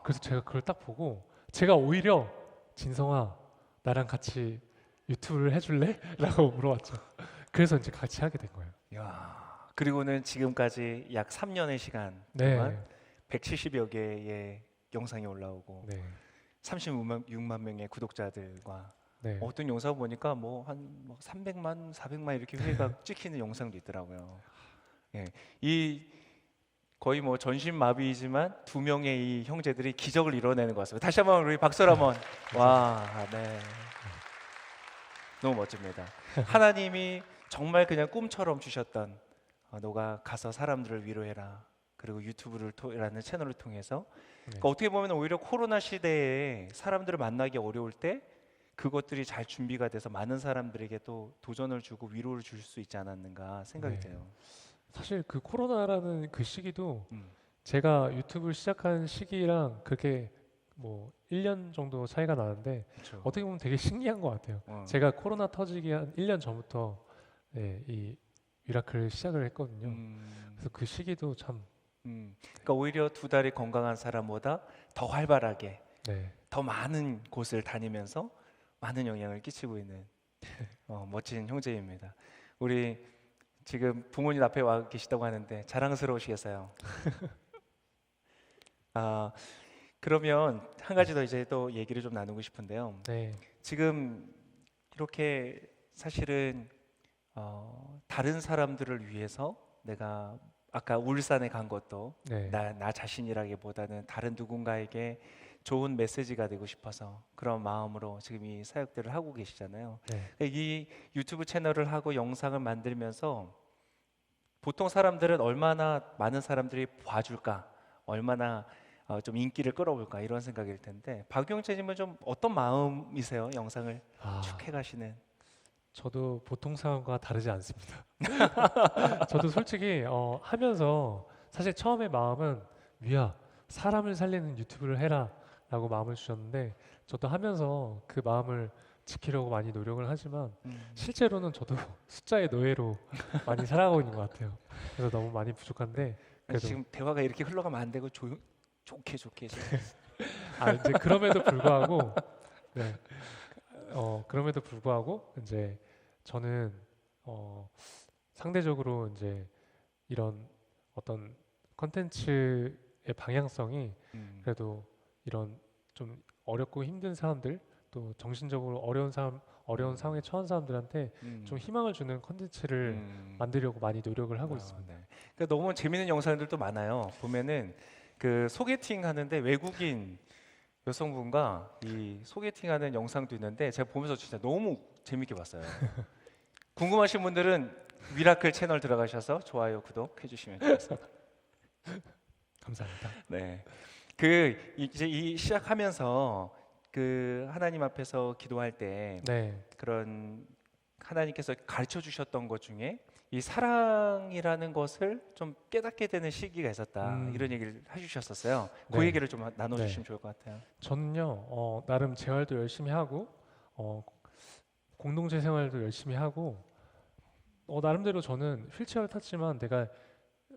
S2: 그래서 제가 그걸 딱 보고 제가 오히려 진성아 나랑 같이 유튜브를 해줄래? 라고 물어봤죠. 그래서 이제 같이 하게 된 거예요.
S1: 야, 그리고는 지금까지 약 3년의 시간
S2: 네,
S1: 동안 170여 개의 영상이 올라오고
S2: 네,
S1: 36만 명의 구독자들과
S2: 네.
S1: 어떤 영상 보니까 뭐 한 300만, 400만 이렇게 회가 찍히는 영상도 있더라고요. 예, 이 거의 뭐 전신마비이지만 두 명의 이 형제들이 기적을 이뤄내는 것 같습니다. 다시 한번 우리 박수를 한번. 와, 네, 너무 멋집니다. 하나님이 정말 그냥 꿈처럼 주셨던 너가 가서 사람들을 위로해라. 그리고 유튜브라는 채널을 통해서 그러니까 어떻게 보면 오히려 코로나 시대에 사람들을 만나기 어려울 때 그것들이 잘 준비가 돼서 많은 사람들에게 또 도전을 주고 위로를 줄 수 있지 않았는가 생각이
S2: 네.
S1: 돼요.
S2: 사실 그 코로나라는 그 시기도
S1: 음,
S2: 제가 유튜브를 시작한 시기랑 그게 뭐 1년 정도 차이가 나는데
S1: 그렇죠.
S2: 어떻게 보면 되게 신기한 것 같아요.
S1: 어,
S2: 제가 코로나 터지기 한 1년 전부터 네, 이 미라클 시작을 했거든요. 그래서 그 시기도 참
S1: 그러니까 오히려 두 다리 건강한 사람보다 더 활발하게
S2: 네,
S1: 더 많은 곳을 다니면서 많은 영향을 끼치고 있는 멋진 형제입니다. 우리 지금 부모님 앞에 와 계시다고 하는데 자랑스러우시겠어요? 아, 그러면 한 가지 더 이제 또 얘기를 좀 나누고 싶은데요.
S2: 네,
S1: 지금 이렇게 사실은 다른 사람들을 위해서 내가 아까 울산에 간 것도
S2: 네,
S1: 나 자신이라기보다는 다른 누군가에게 좋은 메시지가 되고 싶어서 그런 마음으로 지금 이 사역들을 하고 계시잖아요.
S2: 네,
S1: 이 유튜브 채널을 하고 영상을 만들면서 보통 사람들은 얼마나 많은 사람들이 봐줄까, 얼마나 좀 인기를 끌어올까 이런 생각일 텐데 박용재님은 좀 어떤 마음이세요? 영상을
S2: 아,
S1: 쭉 해가시는.
S2: 저도 보통 사람과 다르지 않습니다. 저도 솔직히 하면서 사실 처음에 마음은 위야 사람을 살리는 유튜브를 해라라고 마음을 주셨는데 저도 하면서 그 마음을 지키려고 많이 노력을 하지만 실제로는 저도 숫자의 노예로 많이 살아가고 있는 것 같아요. 그래서 너무 많이 부족한데 그래도
S1: 지금 대화가 이렇게 흘러가면 안 되고 좋게 지금.
S2: 이제 그럼에도 불구하고 네, 그럼에도 불구하고 이제 저는 상대적으로 이제 이런 어떤 컨텐츠의 방향성이
S1: 음,
S2: 그래도 이런 좀 어렵고 힘든 사람들 또 정신적으로 어려운 상황에 처한 사람들한테 좀
S1: 음,
S2: 희망을 주는 컨텐츠를
S1: 음.
S2: 만들려고 많이 노력을 하고 있습니다.
S1: 네. 그러니까 너무 재밌는 영상들도 많아요. 보면은 그 소개팅 하는데 외국인 여성분과 이 소개팅하는 영상도 있는데 제가 보면서 진짜 너무 재밌게 봤어요. 궁금하신 분들은 미라클 채널 들어가셔서 좋아요, 구독 해주시면 좋겠습니다.
S2: 감사합니다.
S1: 네. 이제 이 시작하면서 그 하나님 앞에서 기도할 때
S2: 네,
S1: 그런 하나님께서 가르쳐 주셨던 것 중에 이 사랑이라는 것을 좀 깨닫게 되는 시기가 있었다 이런 얘기를 해주셨었어요. 그
S2: 네,
S1: 얘기를 좀
S2: 네.
S1: 나눠주시면 좋을 것 같아요.
S2: 저는요, 나름 재활도 열심히 하고, 공동체 생활도 열심히 하고, 나름대로 저는 휠체어를 탔지만 내가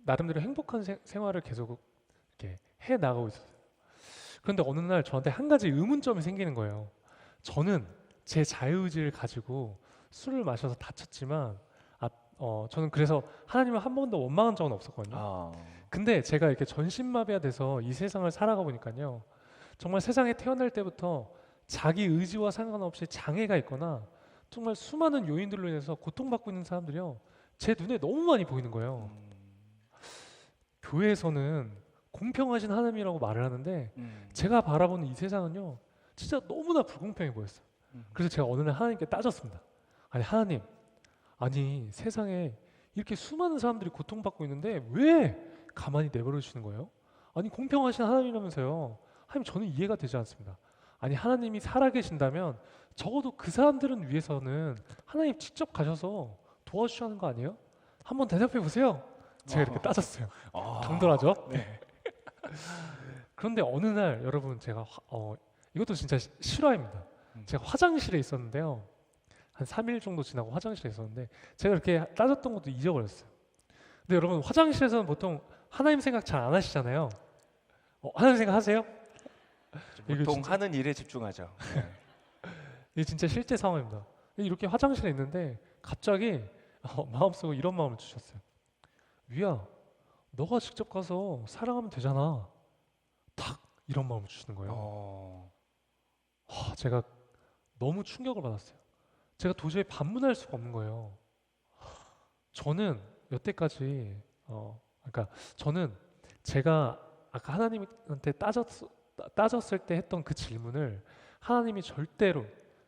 S2: 나름대로 행복한 생활을 계속 이렇게 해 나가고 있었어요. 그런데 어느 날 저한테 한 가지 의문점이 생기는 거예요. 저는 제 자유의지를 가지고 술을 마셔서 다쳤지만, 저는 그래서 하나님을 한 번도 원망한 적은 없었거든요.
S1: 아,
S2: 근데 제가 이렇게 전신마비가 돼서 이 세상을 살아가 보니까요. 정말 세상에 태어날 때부터 자기 의지와 상관없이 장애가 있거나 정말 수많은 요인들로 인해서 고통받고 있는 사람들이요. 제 눈에 너무 많이 보이는 거예요. 교회에서는 공평하신 하나님이라고 말을 하는데 제가 바라보는 이 세상은요. 진짜 너무나 불공평해 보였어요. 그래서 제가 어느 날 하나님께 따졌습니다. 아니 하나님, 아니 세상에 이렇게 수많은 사람들이 고통받고 있는데 왜 가만히 내버려 두시는 거예요? 아니 공평하신 하나님이라면서요. 하나님 저는 이해가 되지 않습니다. 아니 하나님이 살아계신다면 적어도 그 사람들은 위해서는 하나님 직접 가셔서 도와주시는 거 아니에요? 한번 대답해 보세요. 제가 이렇게 따졌어요. 당돌하죠?
S1: 네.
S2: 그런데 어느 날 여러분 제가 이것도 진짜 실화입니다. 제가 화장실에 있었는데요. 한 3일 정도 지나고 화장실에 있었는데 제가 이렇게 따졌던 것도 잊어버렸어요. 근데 여러분 화장실에서는 보통 하나님 생각 잘 안 하시잖아요. 하나님 생각 하세요? 이거
S1: 보통
S2: 진짜-
S1: 하는 일에 집중하죠. 네.
S2: 이게 진짜 실제 상황입니다. 이렇게 화장실에 있는데 갑자기 마음속에 이런 마음을 주셨어요. 위야, 너가 직접 가서 사랑하면 되잖아. 탁 이런 마음을 주시는 거예요.
S1: 어.
S2: 제가 너무 충격을 받았어요. 제가 도저히 반문할 수가 없는 거예요. 저는 여태까지 그러니까 저는 제가 아까 하나님한테 따졌을 때 했던 그 질문을 하나님이 절대로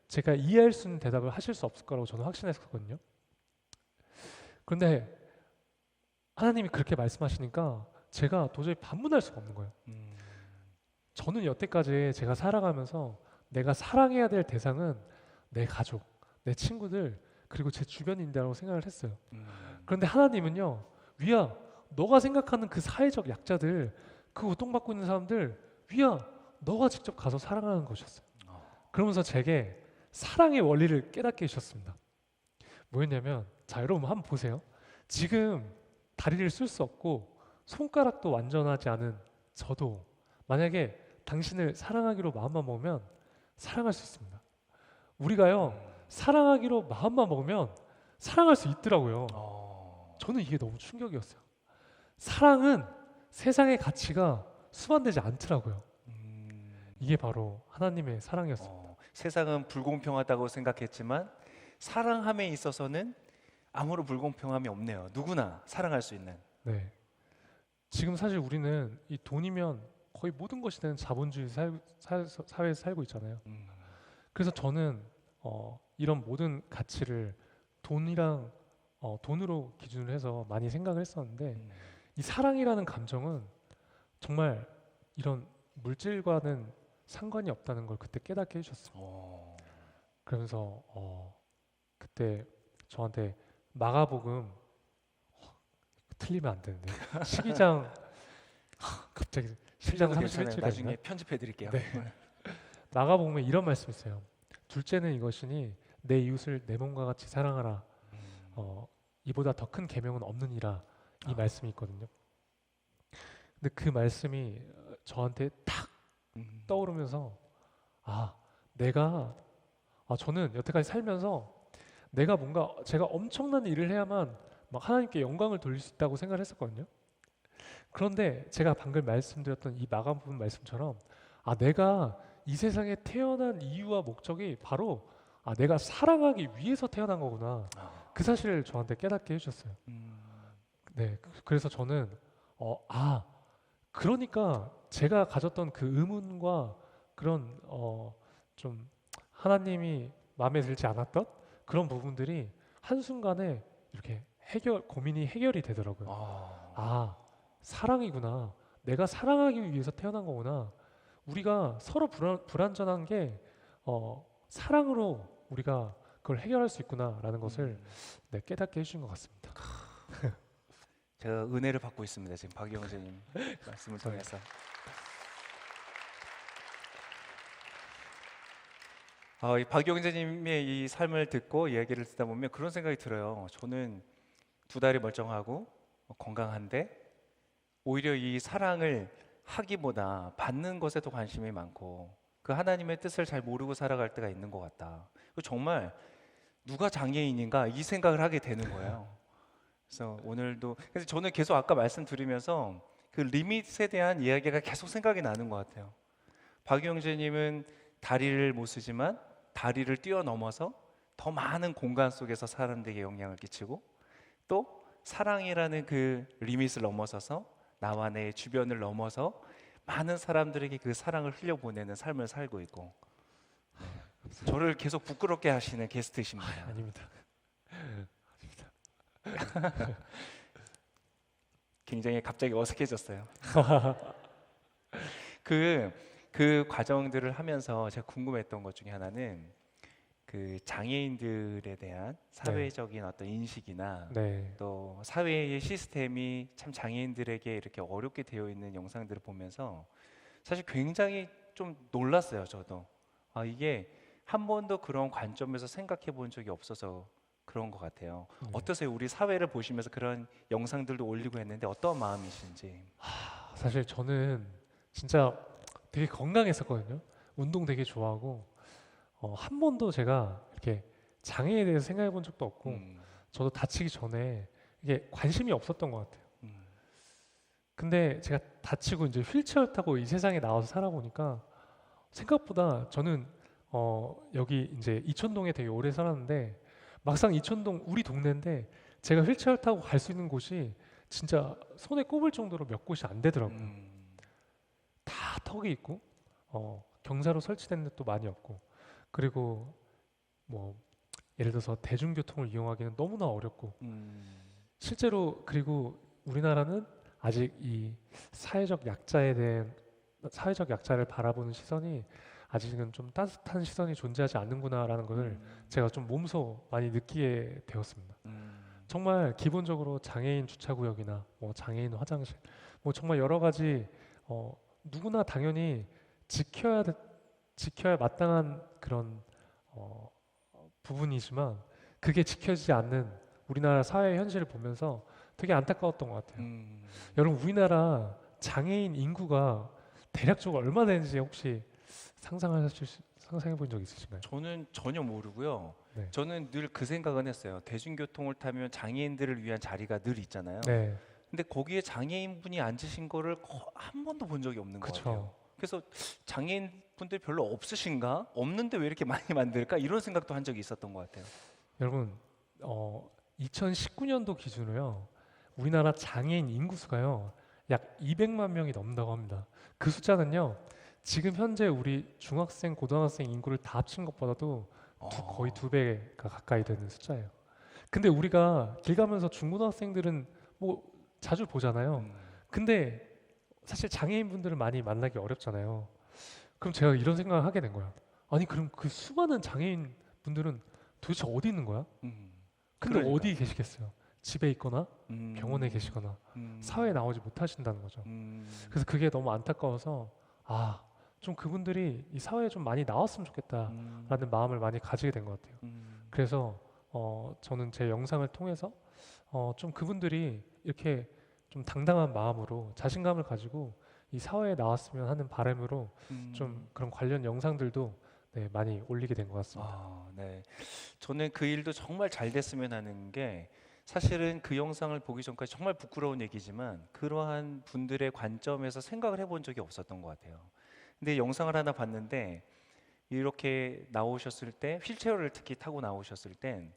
S2: 제가 이해할 수 있는 대답을 하실 수 없을 거라고 저는 확신했었거든요. 그런데 하나님이 그렇게 말씀하시니까 제가 도저히 반문할 수가 없는 거예요. 저는 여태까지 제가 살아가면서 내가 사랑해야 될 대상은 내 가족, 내 친구들, 그리고 제 주변인이라고 생각을 했어요. 그런데 하나님은요, 위야, 너가 생각하는 그 사회적 약자들, 그 고통받고 있는 사람들, 위야, 너가 직접 가서 사랑하는 것이었어요. 그러면서 제게 사랑의 원리를 깨닫게 해주셨습니다. 뭐였냐면, 자, 여러분 한번 보세요. 지금 다리를 쓸 수 없고 손가락도 완전하지 않은 저도 만약에 당신을 사랑하기로 마음만 먹으면 사랑할 수 있습니다. 우리가요, 사랑하기로 마음만 먹으면 사랑할 수 있더라고요. 저는 이게 너무 충격이었어요. 사랑은 세상의 가치가 수반되지 않더라고요. 이게 바로 하나님의 사랑이었어요.
S1: 세상은 불공평하다고 생각했지만 사랑함에 있어서는 아무런 불공평함이 없네요. 누구나 사랑할 수 있는.
S2: 네. 지금 사실 우리는 이 돈이면 거의 모든 것이 되는 자본주의 사회에서 살고 있잖아요. 그래서 저는 이런 모든 가치를 돈으로 기준을 해서 많이 생각을 했었는데 이 사랑이라는 감정은 정말 이런 물질과는 상관이 없다는 걸 그때 깨닫게 해주셨어요. 그러면서 그때 저한테 마가복음 틀리면 안 되는데 12장 갑자기 12장 31절에
S1: 나중에 편집해 드릴게요.
S2: 네. 마가복음에 이런 말씀이 있어요. 둘째는 이것이니 내 이웃을 내 몸과 같이 사랑하라. 이보다 더 큰 계명은 없느니라. 이 말씀이 있거든요. 근데 그 말씀이 저한테 탁 떠오르면서 저는 여태까지 살면서 내가 뭔가 제가 엄청난 일을 해야만 막 하나님께 영광을 돌릴 수 있다고 생각을 했었거든요. 그런데 제가 방금 말씀드렸던 이 마가복음 말씀처럼 내가 이 세상에 태어난 이유와 목적이 바로 내가 사랑하기 위해서 태어난 거구나. 그 사실을 저한테 깨닫게 해주셨어요. 네, 그래서 저는 그러니까 제가 가졌던 그 의문과 그런 좀 하나님이 마음에 들지 않았던 그런 부분들이 한순간에 이렇게 고민이 해결이 되더라고요. 사랑이구나. 내가 사랑하기 위해서 태어난 거구나. 우리가 서로 불완전한 게 사랑으로 우리가 그걸 해결할 수 있구나라는 것을 깨닫게 해주신 것 같습니다.
S1: 제가 은혜를 받고 있습니다. 지금 박영재님 말씀을 통해서. 이 박영재님의 이 삶을 듣고 이야기를 듣다 보면 그런 생각이 들어요. 저는 두 다리 멀쩡하고 건강한데 오히려 이 사랑을 하기보다 받는 것에 더 관심이 많고 그 하나님의 뜻을 잘 모르고 살아갈 때가 있는 것 같다. 정말 누가 장애인인가 이 생각을 하게 되는 거예요. 그래서 그래서 저는 계속 아까 말씀드리면서 그 리밋에 대한 이야기가 계속 생각이 나는 것 같아요. 박영재님은 다리를 못 쓰지만 다리를 뛰어넘어서 더 많은 공간 속에서 사람들에게 영향을 끼치고 또 사랑이라는 그 리밋을 넘어서서 나와 내 주변을 넘어서 많은 사람들에게 그 사랑을 흘려보내는 삶을 살고 있고 저를 계속 부끄럽게 하시는 게스트이십니다.
S2: 아닙니다.
S1: 굉장히 갑자기 어색해졌어요. 그 과정들을 하면서 제가 궁금했던 것 중에 하나는 그 장애인들에 대한 사회적인 어떤 인식이나 또 사회의 시스템이 참 장애인들에게 이렇게 어렵게 되어 있는 영상들을 보면서 사실 굉장히 좀 놀랐어요. 저도 이게 한 번도 그런 관점에서 생각해 본 적이 없어서 그런 것 같아요. 어떠세요? 우리 사회를 보시면서 그런 영상들도 올리고 했는데 어떤 마음이신지.
S2: 사실 저는 진짜 되게 건강했었거든요. 운동 되게 좋아하고 한 번도 제가 이렇게 장애에 대해서 생각해 본 적도 없고 저도 다치기 전에 이게 관심이 없었던 것 같아요. 근데 제가 다치고 이제 휠체어 타고 이 세상에 나와서 살아보니까 생각보다 저는 여기 이제 이촌동에 되게 오래 살았는데 막상 이촌동 우리 동네인데 제가 휠체어 타고 갈 수 있는 곳이 진짜 손에 꼽을 정도로 몇 곳이 안 되더라고요. 다 턱이 있고 경사로 설치된 데도 많이 없고 그리고 뭐 예를 들어서 대중교통을 이용하기는 너무나 어렵고 실제로 그리고 우리나라는 아직 이 사회적 약자를 바라보는 시선이 아직은 좀 따뜻한 시선이 존재하지 않는구나라는 것을 제가 좀 몸소 많이 느끼게 되었습니다. 정말 기본적으로 장애인 주차구역이나 뭐 장애인 화장실 뭐 정말 여러 가지 누구나 당연히 지켜야 마땅한 그런 부분이지만 그게 지켜지지 않는 우리나라 사회 현실을 보면서 되게 안타까웠던 것 같아요. 여러분 우리나라 장애인 인구가 대략적으로 얼마 되는지 혹시 상상해 본 적 있으신가요?
S1: 저는 전혀 모르고요.
S2: 네.
S1: 저는 늘 그 생각은 했어요. 대중교통을 타면 장애인들을 위한 자리가 늘 있잖아요.
S2: 네,
S1: 근데 거기에 장애인분이 앉으신 거를 한 번도 본 적이 없는 것 같아요.
S2: 그렇죠.
S1: 그래서 장애인분들 별로 없으신가? 없는데 왜 이렇게 많이 만들까? 이런 생각도 한 적이 있었던 것 같아요.
S2: 여러분 2019년도 기준으로요 우리나라 장애인 인구수가요 약 200만 명이 넘는다고 합니다. 그 숫자는요 지금 현재 우리 중학생, 고등학생 인구를 다 합친 것보다도 거의 2배가 가까이 되는 숫자예요. 근데 우리가 길 가면서 중고등학생들은 뭐 자주 보잖아요. 근데 사실 장애인분들을 많이 만나기 어렵잖아요. 그럼 제가 이런 생각을 하게 된 거야. 아니 그럼 그 수많은 장애인 분들은 도대체 어디 있는 거야? 근데
S1: 그러니까요.
S2: 어디 계시겠어요? 집에 있거나 병원에 계시거나 사회에 나오지 못하신다는 거죠. 그래서 그게 너무 안타까워서 좀 그분들이 이 사회에 좀 많이 나왔으면 좋겠다라는 마음을 많이 가지게 된 것 같아요. 그래서 저는 제 영상을 통해서 좀 그분들이 이렇게 좀 당당한 마음으로 자신감을 가지고 이 사회에 나왔으면 하는 바람으로 좀 그런 관련 영상들도 네, 많이 올리게 된 것 같습니다.
S1: 네. 저는 그 일도 정말 잘 됐으면 하는 게 사실은 그 영상을 보기 전까지 정말 부끄러운 얘기지만 그러한 분들의 관점에서 생각을 해본 적이 없었던 것 같아요. 근데 영상을 하나 봤는데 이렇게 나오셨을 때 휠체어를 특히 타고 나오셨을 땐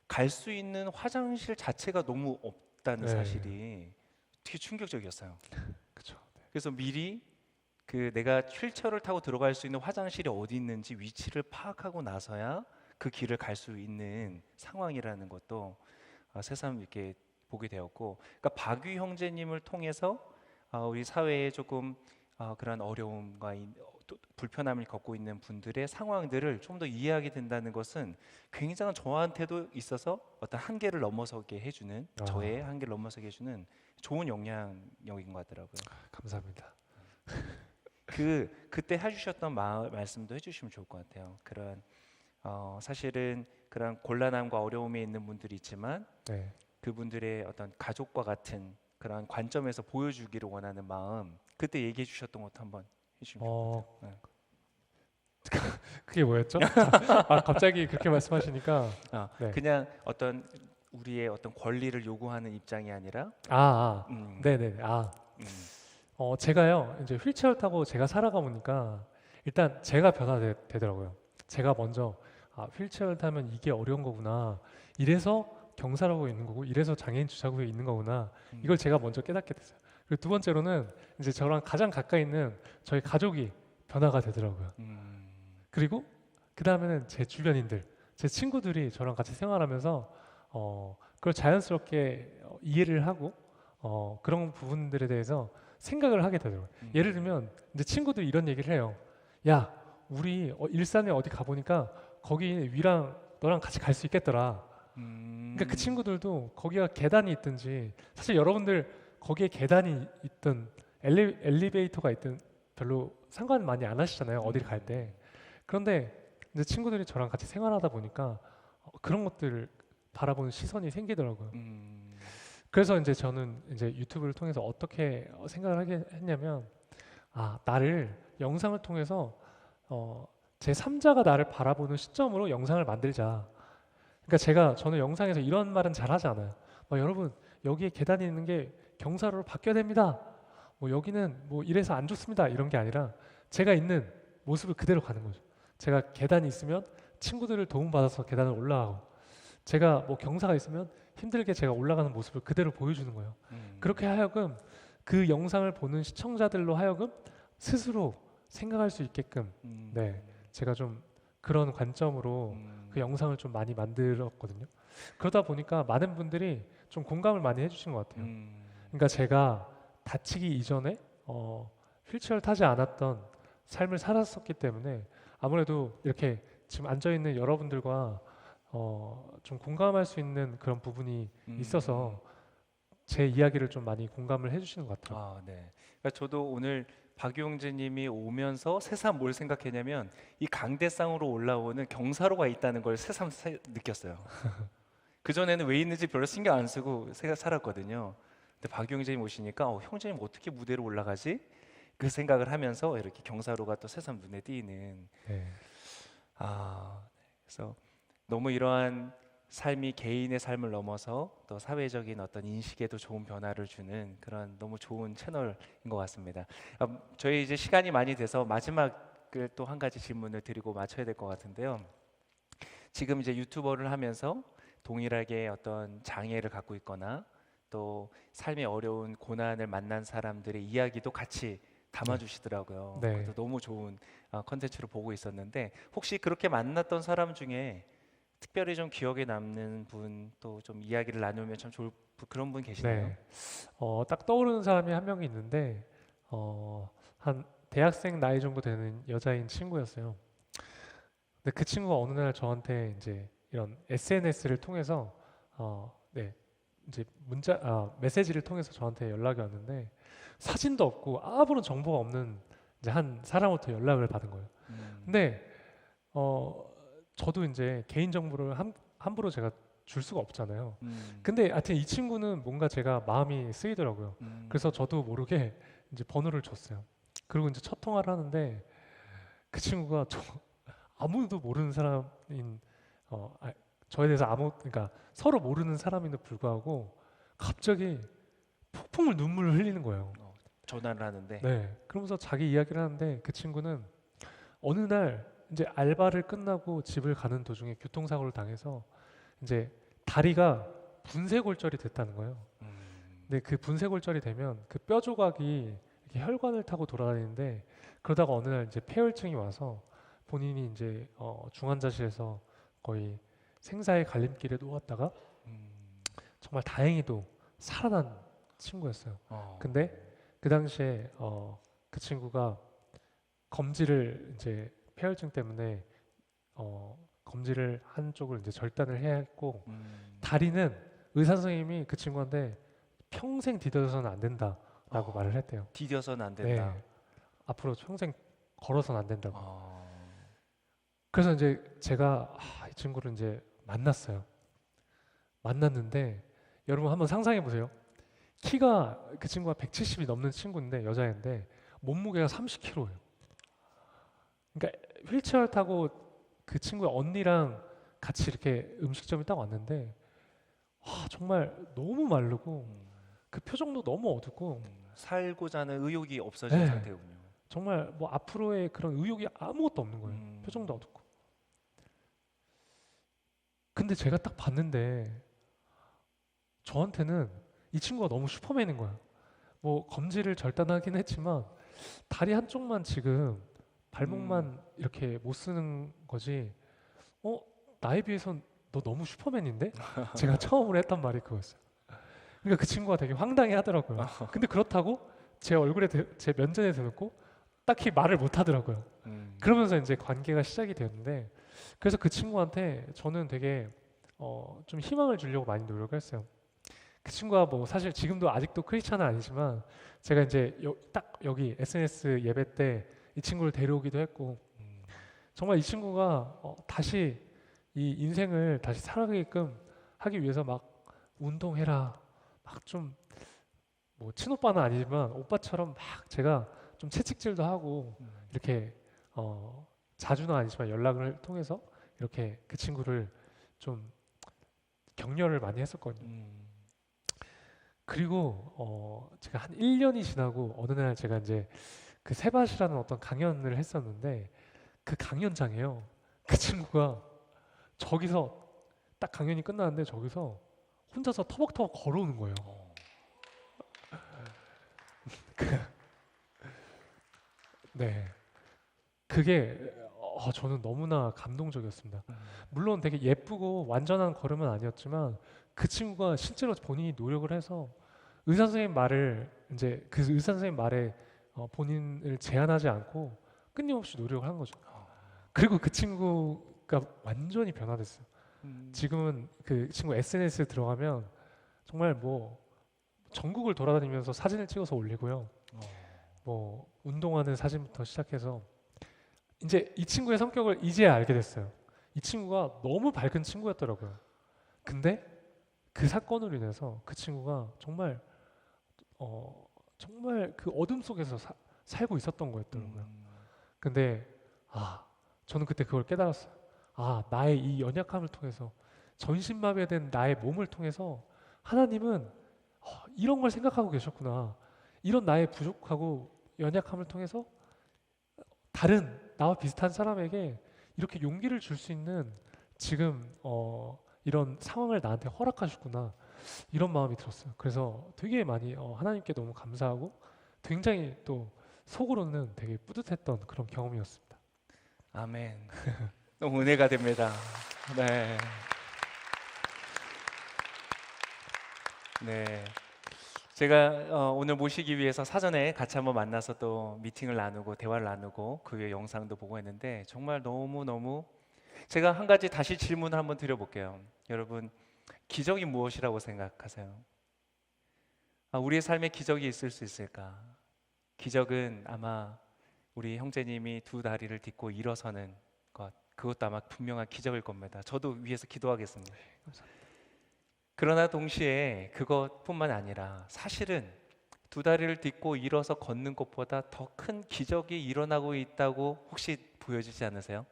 S1: 갈 수 있는 화장실 자체가 너무 없다는
S2: 네.
S1: 사실이 되게 충격적이었어요.
S2: 그렇죠.
S1: 그래서 미리 그 내가 휠체어를 타고 들어갈 수 있는 화장실이 어디 있는지 위치를 파악하고 나서야 그 길을 갈 수 있는 상황이라는 것도 새삼 이렇게 보게 되었고, 그러니까 박유 형제님을 통해서 우리 사회에 조금 그런 어려움과 또 불편함을 겪고 있는 분들의 상황들을 좀 더 이해하게 된다는 것은 굉장히 저한테도 있어서 어떤 한계를 넘어서게 해주는 저의 한계를 넘어서게 해주는 좋은 영향력인 것 같더라고요.
S2: 감사합니다.
S1: 그때 해주셨던 말씀도 해주시면 좋을 것 같아요. 그런 사실은 그런 곤란함과 어려움에 있는 분들이 있지만
S2: 네.
S1: 그분들의 어떤 가족과 같은 그런 관점에서 보여주기를 원하는 마음, 그때 얘기해 주셨던 것도 한번 해주시면 좋을 것 같아요.
S2: 그게 뭐였죠? 갑자기 그렇게 말씀하시니까 네.
S1: 그냥 어떤 우리의 어떤 권리를 요구하는 입장이 아니라
S2: 네네. 제가요 이제 휠체어 타고 제가 살아가 보니까 일단 제가 변화되더라고요. 제가 먼저 휠체어를 타면 이게 어려운 거구나. 이래서 경사라고 있는 거고, 이래서 장애인 주차구에 있는 거구나. 이걸 제가 먼저 깨닫게 됐어요. 그리고 두 번째로는 이제 저랑 가장 가까이 있는 저희 가족이 변화가 되더라고요. 그리고 그 다음에는 제 주변인들, 제 친구들이 저랑 같이 생활하면서 그걸 자연스럽게 이해를 하고 그런 부분들에 대해서 생각을 하게 되더라고요. 예를 들면 이제 친구들이 이런 얘기를 해요. 야, 우리 일산에 어디 가보니까 거기 위랑 너랑 같이 갈 수 있겠더라. 그러니까 그 친구들도 거기가 계단이 있든지, 사실 여러분들 거기에 계단이 있든 엘리베이터가 있든 별로 상관 많이 안 하시잖아요. 어디를 갈 때. 그런데 이제 친구들이 저랑 같이 생활하다 보니까 그런 것들을 바라보는 시선이 생기더라고요. 그래서 이제 저는 이제 유튜브를 통해서 어떻게 생각을 하게 했냐면, 나를 영상을 통해서 제 3자가 나를 바라보는 시점으로 영상을 만들자. 그러니까 저는 영상에서 이런 말은 잘 하지 않아요. 여러분 여기에 계단이 있는 게 경사로로 바뀌어야 됩니다. 뭐 여기는 뭐 이래서 안 좋습니다 이런 게 아니라 제가 있는 모습을 그대로 가는 거죠. 제가 계단이 있으면 친구들을 도움받아서 계단을 올라가고 제가 뭐 경사가 있으면 힘들게 제가 올라가는 모습을 그대로 보여주는 거예요. 그렇게 하여금 그 영상을 보는 시청자들로 하여금 스스로 생각할 수 있게끔 네, 제가 좀 그런 관점으로 그 영상을 좀 많이 만들었거든요. 그러다 보니까 많은 분들이 좀 공감을 많이 해주신 것 같아요. 그러니까 제가 다치기 이전에 휠체어를 타지 않았던 삶을 살았었기 때문에 아무래도 이렇게 지금 앉아 있는 여러분들과 좀 공감할 수 있는 그런 부분이 있어서 제 이야기를 좀 많이 공감을 해주시는 것 같아요.
S1: 아, 네. 그러니까 저도 오늘 박용진님이 오면서 새삼 뭘 생각했냐면 이 강대상으로 올라오는 경사로가 있다는 걸 새삼 느꼈어요. 그 전에는 왜 있는지 별로 신경 안 쓰고 살았거든요. 근데 박용진님 오시니까 형제님 어떻게 무대로 올라가지? 그 생각을 하면서 이렇게 경사로가 또 새삼 눈에 띄는.
S2: 네.
S1: 그래서 너무 이러한 삶이 개인의 삶을 넘어서 또 사회적인 어떤 인식에도 좋은 변화를 주는 그런 너무 좋은 채널인 것 같습니다. 저희 이제 시간이 많이 돼서 마지막을 또 한 가지 질문을 드리고 마쳐야 될 것 같은데요. 지금 이제 유튜버를 하면서 동일하게 어떤 장애를 갖고 있거나 또 삶의 어려운 고난을 만난 사람들의 이야기도 같이 담아주시더라고요.
S2: 네.
S1: 그래서 너무 좋은 컨텐츠로 보고 있었는데 혹시 그렇게 만났던 사람 중에 특별히 좀 기억에 남는 분 또 좀 이야기를 나누면 참 좋을 그런 분 계시나요?
S2: 네. 딱 떠오르는 사람이 한 명이 있는데 한 대학생 나이 정도 되는 여자인 친구였어요. 근데 그 친구가 어느 날 저한테 이제 이런 SNS를 통해서 네, 이제 메시지를 통해서 저한테 연락이 왔는데 사진도 없고 아무런 정보가 없는 이제 한 사람부터 연락을 받은 거예요. 근데 저도 이제 개인 정보를 함부로 제가 줄 수가 없잖아요. 근데 하여튼 이 친구는 뭔가 제가 마음이 쓰이더라고요. 그래서 저도 모르게 이제 번호를 줬어요. 그리고 이제 첫 통화를 하는데 그 친구가 아무도 모르는 사람인 저에 대해서 그러니까 서로 모르는 사람인데도 불구하고 갑자기 폭풍을 눈물을 흘리는 거예요.
S1: 전화를 하는데
S2: 네. 그러면서 자기 이야기를 하는데 그 친구는 어느 날 이제 알바를 끝나고 집을 가는 도중에 교통사고를 당해서 이제 다리가 분쇄골절이 됐다는 거예요. 근데 그 분쇄골절이 되면 그 뼈 조각이 이렇게 혈관을 타고 돌아다니는데 그러다가 어느 날 이제 폐혈증이 와서 본인이 이제 중환자실에서 거의 생사의 갈림길에 놓았다가 정말 다행히도 살아난 친구였어요. 근데 그 당시에 그 친구가 검지를 이제 폐혈증 때문에 검지를 한쪽을 이제 절단을 해야 했고 다리는 의사 선생님이 그 친구한테 평생 디뎌서는 안 된다라고 말을 했대요.
S1: 디뎌서는 안 된다.
S2: 네, 앞으로 평생 걸어서는 안 된다고.
S1: 어,
S2: 그래서 이제 제가 이 친구를 이제 만났어요. 만났는데 여러분 한번 상상해 보세요. 키가 그 친구가 170이 넘는 친구인데 여자인데 몸무게가 30kg예요. 그러니까 휠체어를 타고 그 친구의 언니랑 같이 이렇게 음식점에 딱 왔는데 정말 너무 마르고 그 표정도 너무 어둡고
S1: 살고자 하는 의욕이 없어진
S2: 네.
S1: 상태군요.
S2: 정말 뭐 앞으로의 그런 의욕이 아무것도 없는 거예요. 표정도 어둡고. 근데 제가 딱 봤는데 저한테는 이 친구가 너무 슈퍼맨인 거야. 뭐 검지를 절단하긴 했지만 다리 한쪽만 지금 발목만 이렇게 못 쓰는 거지. 나에 비해선 너 너무 슈퍼맨인데? 제가 처음으로 했단 말이 그거였어요. 그러니까 그 친구가 되게 황당해 하더라고요. 근데 그렇다고 제 얼굴에 제 면전에 대놓고 딱히 말을 못 하더라고요. 그러면서 이제 관계가 시작이 되었는데 그래서 그 친구한테 저는 되게 좀 희망을 주려고 많이 노력을 했어요. 그 친구가 뭐 사실 지금도 아직도 크리스찬은 아니지만 제가 이제 딱 여기 SNS 예배 때 이 친구를 데려오기도 했고 정말 이 친구가 다시 이 인생을 다시 살아가게끔 하기 위해서 막 운동해라 막 좀 뭐 친오빠는 아니지만 오빠처럼 막 제가 좀 채찍질도 하고 이렇게 자주는 아니지만 연락을 통해서 이렇게 그 친구를 좀 격려를 많이 했었거든요. 그리고 제가 한 1년이 지나고 어느 날 제가 이제 그 세밭이라는 어떤 강연을 했었는데 그 강연장에요. 그 친구가 저기서 딱 강연이 끝나는데 저기서 혼자서 터벅터벅 걸어오는 거예요. 네. 그게 저는 너무나 감동적이었습니다. 물론 되게 예쁘고 완전한 걸음은 아니었지만 그 친구가 실제로 본인이 노력을 해서 의사 선생님 말을 이제 그 의사 선생님 말에 본인을 제한하지 않고 끊임없이 노력을 한 거죠. 그리고 그 친구가 완전히 변화됐어요. 지금은 그 친구 SNS에 들어가면 정말 뭐 전국을 돌아다니면서 사진을 찍어서 올리고요. 뭐 운동하는 사진부터 시작해서 이제 이 친구의 성격을 이제야 알게 됐어요. 이 친구가 너무 밝은 친구였더라고요. 근데 그 사건으로 인해서 그 친구가 정말 정말 그 어둠 속에서 살고 있었던 거였더라고요. 근데 저는 그때 그걸 깨달았어요. 나의 이 연약함을 통해서 전신마비된 나의 몸을 통해서 하나님은 이런 걸 생각하고 계셨구나. 이런 나의 부족하고 연약함을 통해서 다른 나와 비슷한 사람에게 이렇게 용기를 줄 수 있는 지금 이런 상황을 나한테 허락하셨구나. 이런 마음이 들었어요. 그래서 되게 많이 하나님께 너무 감사하고 굉장히 또 속으로는 되게 뿌듯했던 그런 경험이었습니다.
S1: 아멘. 너무 은혜가 됩니다. 네. 네. 제가 오늘 모시기 위해서 사전에 같이 한번 만나서 또 미팅을 나누고 대화를 나누고 그 외 영상도 보고 했는데 정말 너무너무 제가 한 가지 다시 질문을 한번 드려볼게요. 여러분, 기적이 무엇이라고 생각하세요? 우리의 삶에 기적이 있을 수 있을까? 기적은 아마 우리 형제님이 두 다리를 딛고 일어서는 것, 그것도 아마 분명한 기적일 겁니다. 저도 위해서 기도하겠습니다. 그러나 동시에 그것뿐만 아니라 사실은 두 다리를 딛고 일어서 걷는 것보다 더 큰 기적이 일어나고 있다고 혹시 보여지지 않으세요?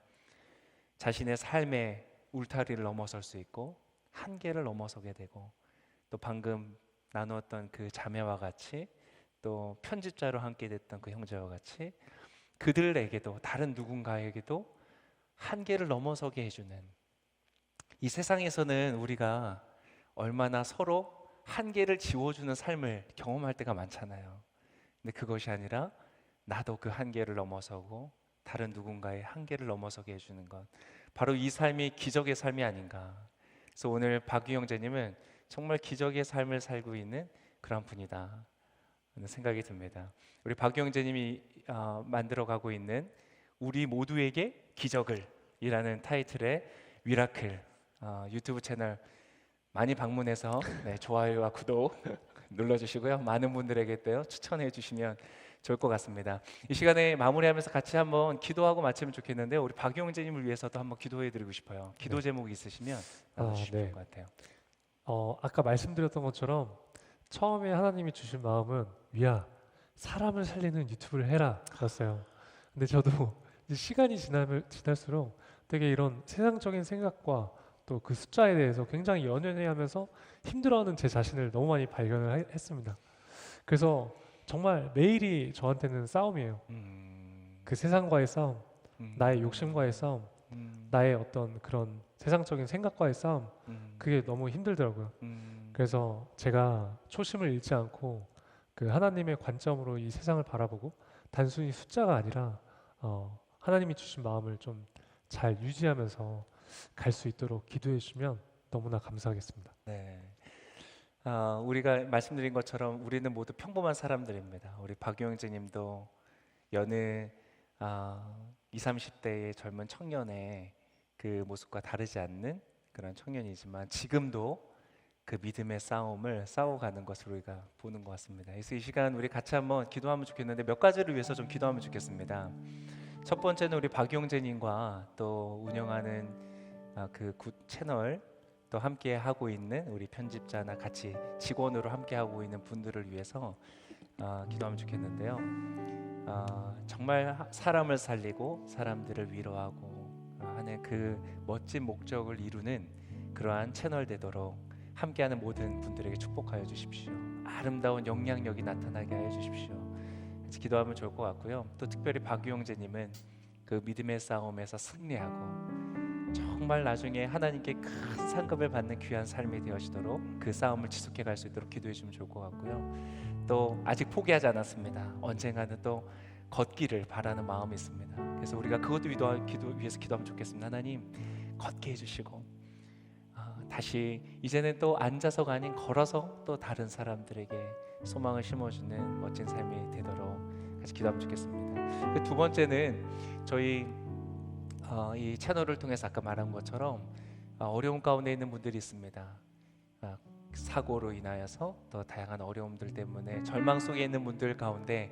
S1: 자신의 삶의 울타리를 넘어설 수 있고 한계를 넘어서게 되고 또 방금 나누었던 그 자매와 같이 또 편집자로 함께 됐던 그 형제와 같이 그들에게도 다른 누군가에게도 한계를 넘어서게 해주는 이 세상에서는 우리가 얼마나 서로 한계를 지워주는 삶을 경험할 때가 많잖아요. 근데 그것이 아니라 나도 그 한계를 넘어서고 다른 누군가의 한계를 넘어서게 해주는 것, 바로 이 삶이 기적의 삶이 아닌가. 그래서 오늘 박유 형제님은 정말 기적의 삶을 살고 있는 그런 분이다 하는 생각이 듭니다. 우리 박유 형제님이 만들어가고 있는 우리 모두에게 기적을 이라는 타이틀의 위라클 유튜브 채널 많이 방문해서 좋아요와 구독 눌러주시고요. 많은 분들에게 또 추천해 주시면 좋을 것 같습니다. 이 시간에 마무리하면서 같이 한번 기도하고 마치면 좋겠는데요. 우리 박 형제님을 위해서도 한번 기도해 드리고 싶어요. 기도 제목이 있으시면 나눠주시면 좋을 것 같아요.
S2: 아까 말씀드렸던 것처럼 처음에 하나님이 주신 마음은 위야 사람을 살리는 유튜브를 해라 였어요. 근데 저도 이제 시간이 지날수록 되게 이런 세상적인 생각과 또 그 숫자에 대해서 굉장히 연연해하면서 힘들어하는 제 자신을 너무 많이 발견을 했습니다. 그래서 정말 매일이 저한테는 싸움이에요. 그 세상과의 싸움, 나의 욕심과의 싸움, 나의 어떤 그런 세상적인 생각과의 싸움, 그게 너무 힘들더라고요. 그래서 제가 초심을 잃지 않고 그 하나님의 관점으로 이 세상을 바라보고 단순히 숫자가 아니라 하나님이 주신 마음을 좀 잘 유지하면서 갈 수 있도록 기도해 주시면 너무나 감사하겠습니다.
S1: 네. 우리가 말씀드린 것처럼 우리는 모두 평범한 사람들입니다. 우리 박유 형제님도 여느 20, 30대의 젊은 청년의 그 모습과 다르지 않는 그런 청년이지만 지금도 그 믿음의 싸움을 싸워가는 것을 우리가 보는 것 같습니다. 그래서 이 시간 우리 같이 한번 기도하면 좋겠는데 몇 가지를 위해서 좀 기도하면 좋겠습니다. 첫 번째는 우리 박 형제님과 또 운영하는 그 채널 또 함께 하고 있는 우리 편집자나 같이 직원으로 함께 하고 있는 분들을 위해서 기도하면 좋겠는데요. 정말 사람을 살리고 사람들을 위로하고 하는 그 멋진 목적을 이루는 그러한 채널 되도록 함께하는 모든 분들에게 축복하여 주십시오. 아름다운 영향력이 나타나게 하여 주십시오. 같이 기도하면 좋을 것 같고요. 또 특별히 박유영재님은 그 믿음의 싸움에서 승리하고 정말 나중에 하나님께 큰 상급을 받는 귀한 삶이 되어지도록 그 싸움을 지속해 갈 수 있도록 기도해 주면 좋을 것 같고요. 또 아직 포기하지 않았습니다. 언젠가는 또 걷기를 바라는 마음이 있습니다. 그래서 우리가 그것도 위해서 기도하면 좋겠습니다. 하나님 걷게 해주시고 다시 이제는 또 앉아서가 아닌 걸어서 또 다른 사람들에게 소망을 심어주는 멋진 삶이 되도록 같이 기도하면 좋겠습니다. 그 두 번째는 저희 이 채널을 통해서 아까 말한 것처럼 어려움 가운데 있는 분들이 있습니다. 사고로 인하여서 또 다양한 어려움들 때문에 절망 속에 있는 분들 가운데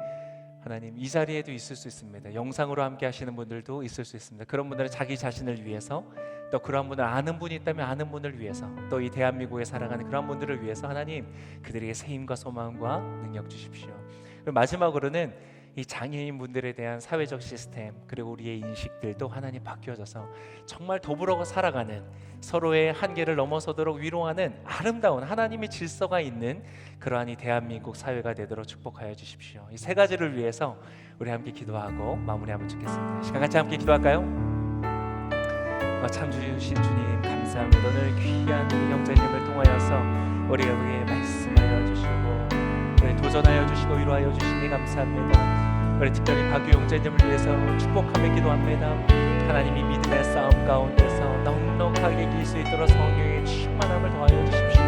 S1: 하나님 이 자리에도 있을 수 있습니다. 영상으로 함께 하시는 분들도 있을 수 있습니다. 그런 분들은 자기 자신을 위해서 또 그런 분을 아는 분이 있다면 아는 분을 위해서 또 이 대한민국에 살아가는 그런 분들을 위해서 하나님 그들에게 새 힘과 소망과 능력 주십시오. 그리고 마지막으로는 이 장애인 분들에 대한 사회적 시스템 그리고 우리의 인식들도 하나님 바뀌어져서 정말 더불어 살아가는 서로의 한계를 넘어서도록 위로하는 아름다운 하나님의 질서가 있는 그러한 이 대한민국 사회가 되도록 축복하여 주십시오. 이 세 가지를 위해서 우리 함께 기도하고 마무리하면 좋겠습니다. 시간 같이 함께 기도할까요? 참 주신 주님 감사합니다. 오늘 귀한 형제님을 통하여서 우리에게 말씀하여 주시고 우리 도전하여 주시고 위로하여 주시니 감사합니다. 우리 특별히 박유영재님을 위해서 축복하며 기도합니다. 하나님이 믿음의 싸움 가운데서 넉넉하게 이길 수 있도록 성령의 충만함을 더하여 주십시오.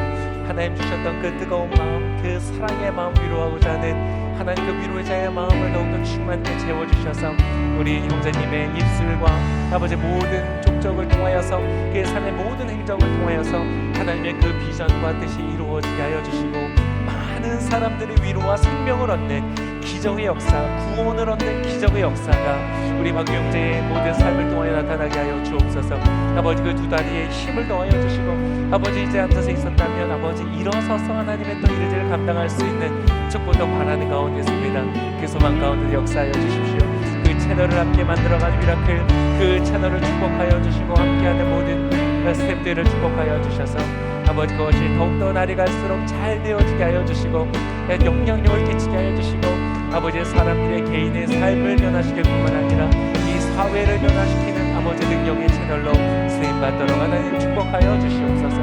S1: 하나님 주셨던 그 뜨거운 마음, 그 사랑의 마음 위로하고자 하는 하나님 그 위로의 자의 마음을 더욱더 충만케 채워주셔서 우리 형제님의 입술과 아버지 모든 족적을 통하여서 그의 삶의 모든 행정을 통하여서 하나님의 그 비전과 뜻이 이루어지게 하여 주시고 많은 사람들이 위로와 생명을 얻는 기적의 역사, 구원을 얻는 기적의 역사가 우리 박유영재의 모든 삶을 통하여 나타나게 하여 주옵소서. 아버지 그 두 다리에 힘을 더하여 주시고 아버지 이제 앉아서 있었다면 아버지 일어서서 하나님의 또 일들을 감당할 수 있는 축복도 바라는 가운데 있습니다. 그 소망 가운데 역사하여 주십시오. 그 채널을 함께 만들어가는 미라클 그 채널을 축복하여 주시고 함께하는 모든 스태프들을 축복하여 주셔서 아버지 그것이 더욱더 날이 갈수록 잘 되어지게 하여 주시고 영향력을 끼치게 하여 주시고 아버지 사람들의 개인의 삶을 변화시킬 뿐만 아니라 이 사회를 변화시키는 아버지 능력의 채널로 쓰임받도록 하나님 축복하여 주시옵소서.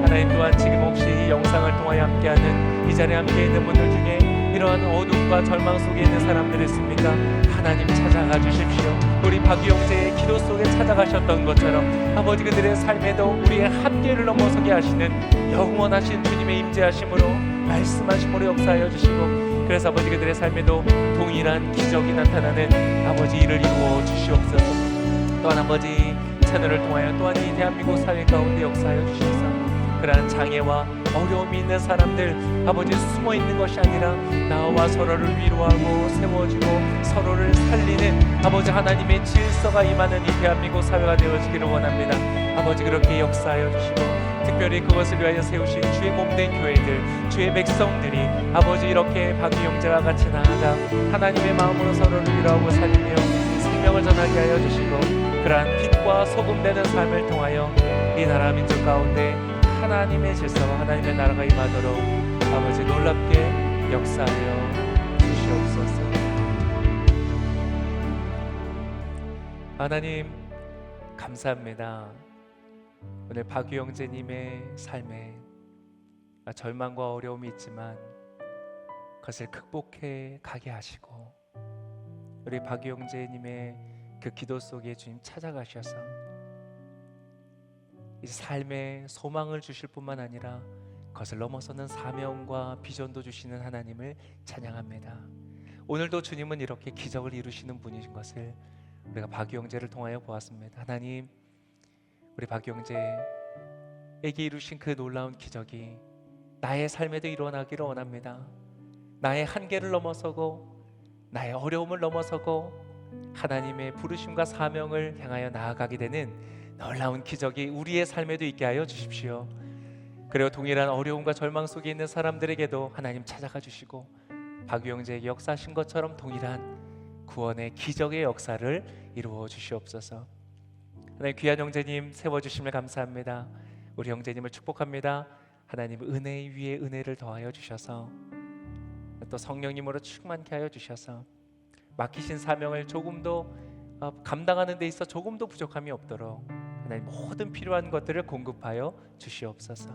S1: 하나님 또한 지금 혹시 이 영상을 통하여 함께하는 이 자리에 함께 있는 분들 중에 이러한 어둠과 절망 속에 있는 사람들이 있습니까? 하나님 찾아가 주십시오. 우리 박유영재의 기도 속에 찾아가셨던 것처럼 아버지 그들의 삶에도 우리의 한계를 넘어서게 하시는 영원하신 주님의 임재하심으로 말씀하심으로 역사하여 주시고 그래서 아버지 그들의 삶에도 동일한 기적이 나타나는 아버지 일을 이루어 주시옵소서. 또한 아버지 채널을 통하여 또한 이 대한민국 사회 가운데 역사하여 주셔서 그러한 장애와 어려움이 있는 사람들 아버지 숨어 있는 것이 아니라 나와 서로를 위로하고 세워주고 서로를 살리는 아버지 하나님의 질서가 임하는 이 대한민국 사회가 되어지기를 원합니다. 아버지 그렇게 역사하여 주시고 특별히 그것을 위하여 세우신 주의 몸된 교회들 주의 백성들이 아버지 이렇게 박유영재와 같이 나아가 하나님의 마음으로 서로를 위로하고 살리며 생명을 전하게 하여 주시고 그러한 빛과 소금 되는 삶을 통하여 이 나라 민족 가운데 하나님의 질서와 하나님의 나라가 임하도록 아버지 놀랍게 역사하여 주시옵소서. 하나님 감사합니다. 오늘 박유영재님의 삶에 절망과 어려움이 있지만 그것을 극복해 가게 하시고 우리 박유영재님의 그 기도 속에 주님 찾아가셔서 이 삶에 소망을 주실 뿐만 아니라 그것을 넘어서는 사명과 비전도 주시는 하나님을 찬양합니다. 오늘도 주님은 이렇게 기적을 이루시는 분이신 것을 우리가 박유영재를 통하여 보았습니다. 하나님 우리 박유영재에게 이루신 그 놀라운 기적이 나의 삶에도 일어나기를 원합니다. 나의 한계를 넘어서고 나의 어려움을 넘어서고 하나님의 부르심과 사명을 향하여 나아가게 되는 놀라운 기적이 우리의 삶에도 있게 하여 주십시오. 그리고 동일한 어려움과 절망 속에 있는 사람들에게도 하나님 찾아가 주시고 박유영재에게 역사하신 것처럼 동일한 구원의 기적의 역사를 이루어 주시옵소서. 하나님 귀한 형제님 세워주심을 감사합니다. 우리 형제님을 축복합니다. 하나님 은혜 위에 은혜를 더하여 주셔서 또 성령님으로 충만케 하여 주셔서 맡기신 사명을 조금도 감당하는 데 있어 조금도 부족함이 없도록 하나님 모든 필요한 것들을 공급하여 주시옵소서.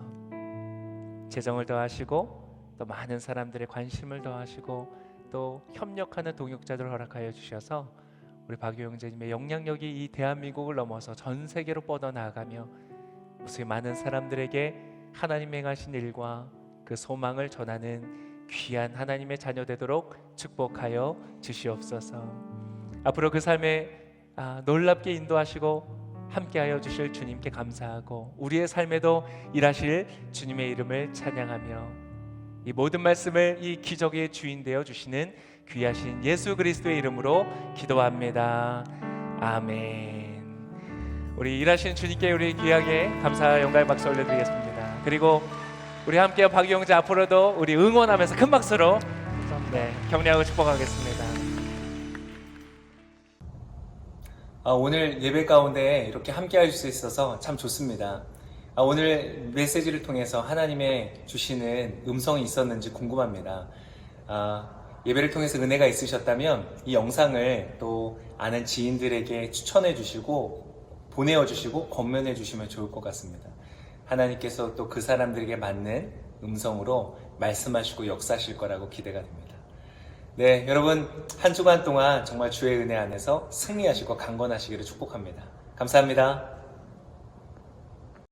S1: 재정을 더하시고 또 많은 사람들의 관심을 더하시고 또 협력하는 동역자들을 허락하여 주셔서 우리 박유 형제님의 영향력이 이 대한민국을 넘어서 전 세계로 뻗어나가며 무수히 많은 사람들에게 하나님 행하신 일과 그 소망을 전하는 귀한 하나님의 자녀 되도록 축복하여 주시옵소서. 앞으로 그 삶에 놀랍게 인도하시고 함께하여 주실 주님께 감사하고 우리의 삶에도 일하실 주님의 이름을 찬양하며 이 모든 말씀을 이 기적의 주인 되어 주시는 귀하신 예수 그리스도의 이름으로 기도합니다. 아멘. 우리 일하시는 주님께 우리 귀하게 감사와 영광의 박수 올려드리겠습니다. 그리고 우리 함께 박유 형제 앞으로도 우리 응원하면서 큰 박수로 격려하고 축복하겠습니다. 오늘 예배 가운데 이렇게 함께 할 수 있어서 참 좋습니다. 오늘 메시지를 통해서 하나님의 주시는 음성이 있었는지 궁금합니다. 예배를 통해서 은혜가 있으셨다면 이 영상을 또 아는 지인들에게 추천해 주시고 보내어 주시고 권면해 주시면 좋을 것 같습니다. 하나님께서 또 그 사람들에게 맞는 음성으로 말씀하시고 역사하실 거라고 기대가 됩니다. 네, 여러분 한 주간 동안 정말 주의 은혜 안에서 승리하시고 강건하시기를 축복합니다. 감사합니다.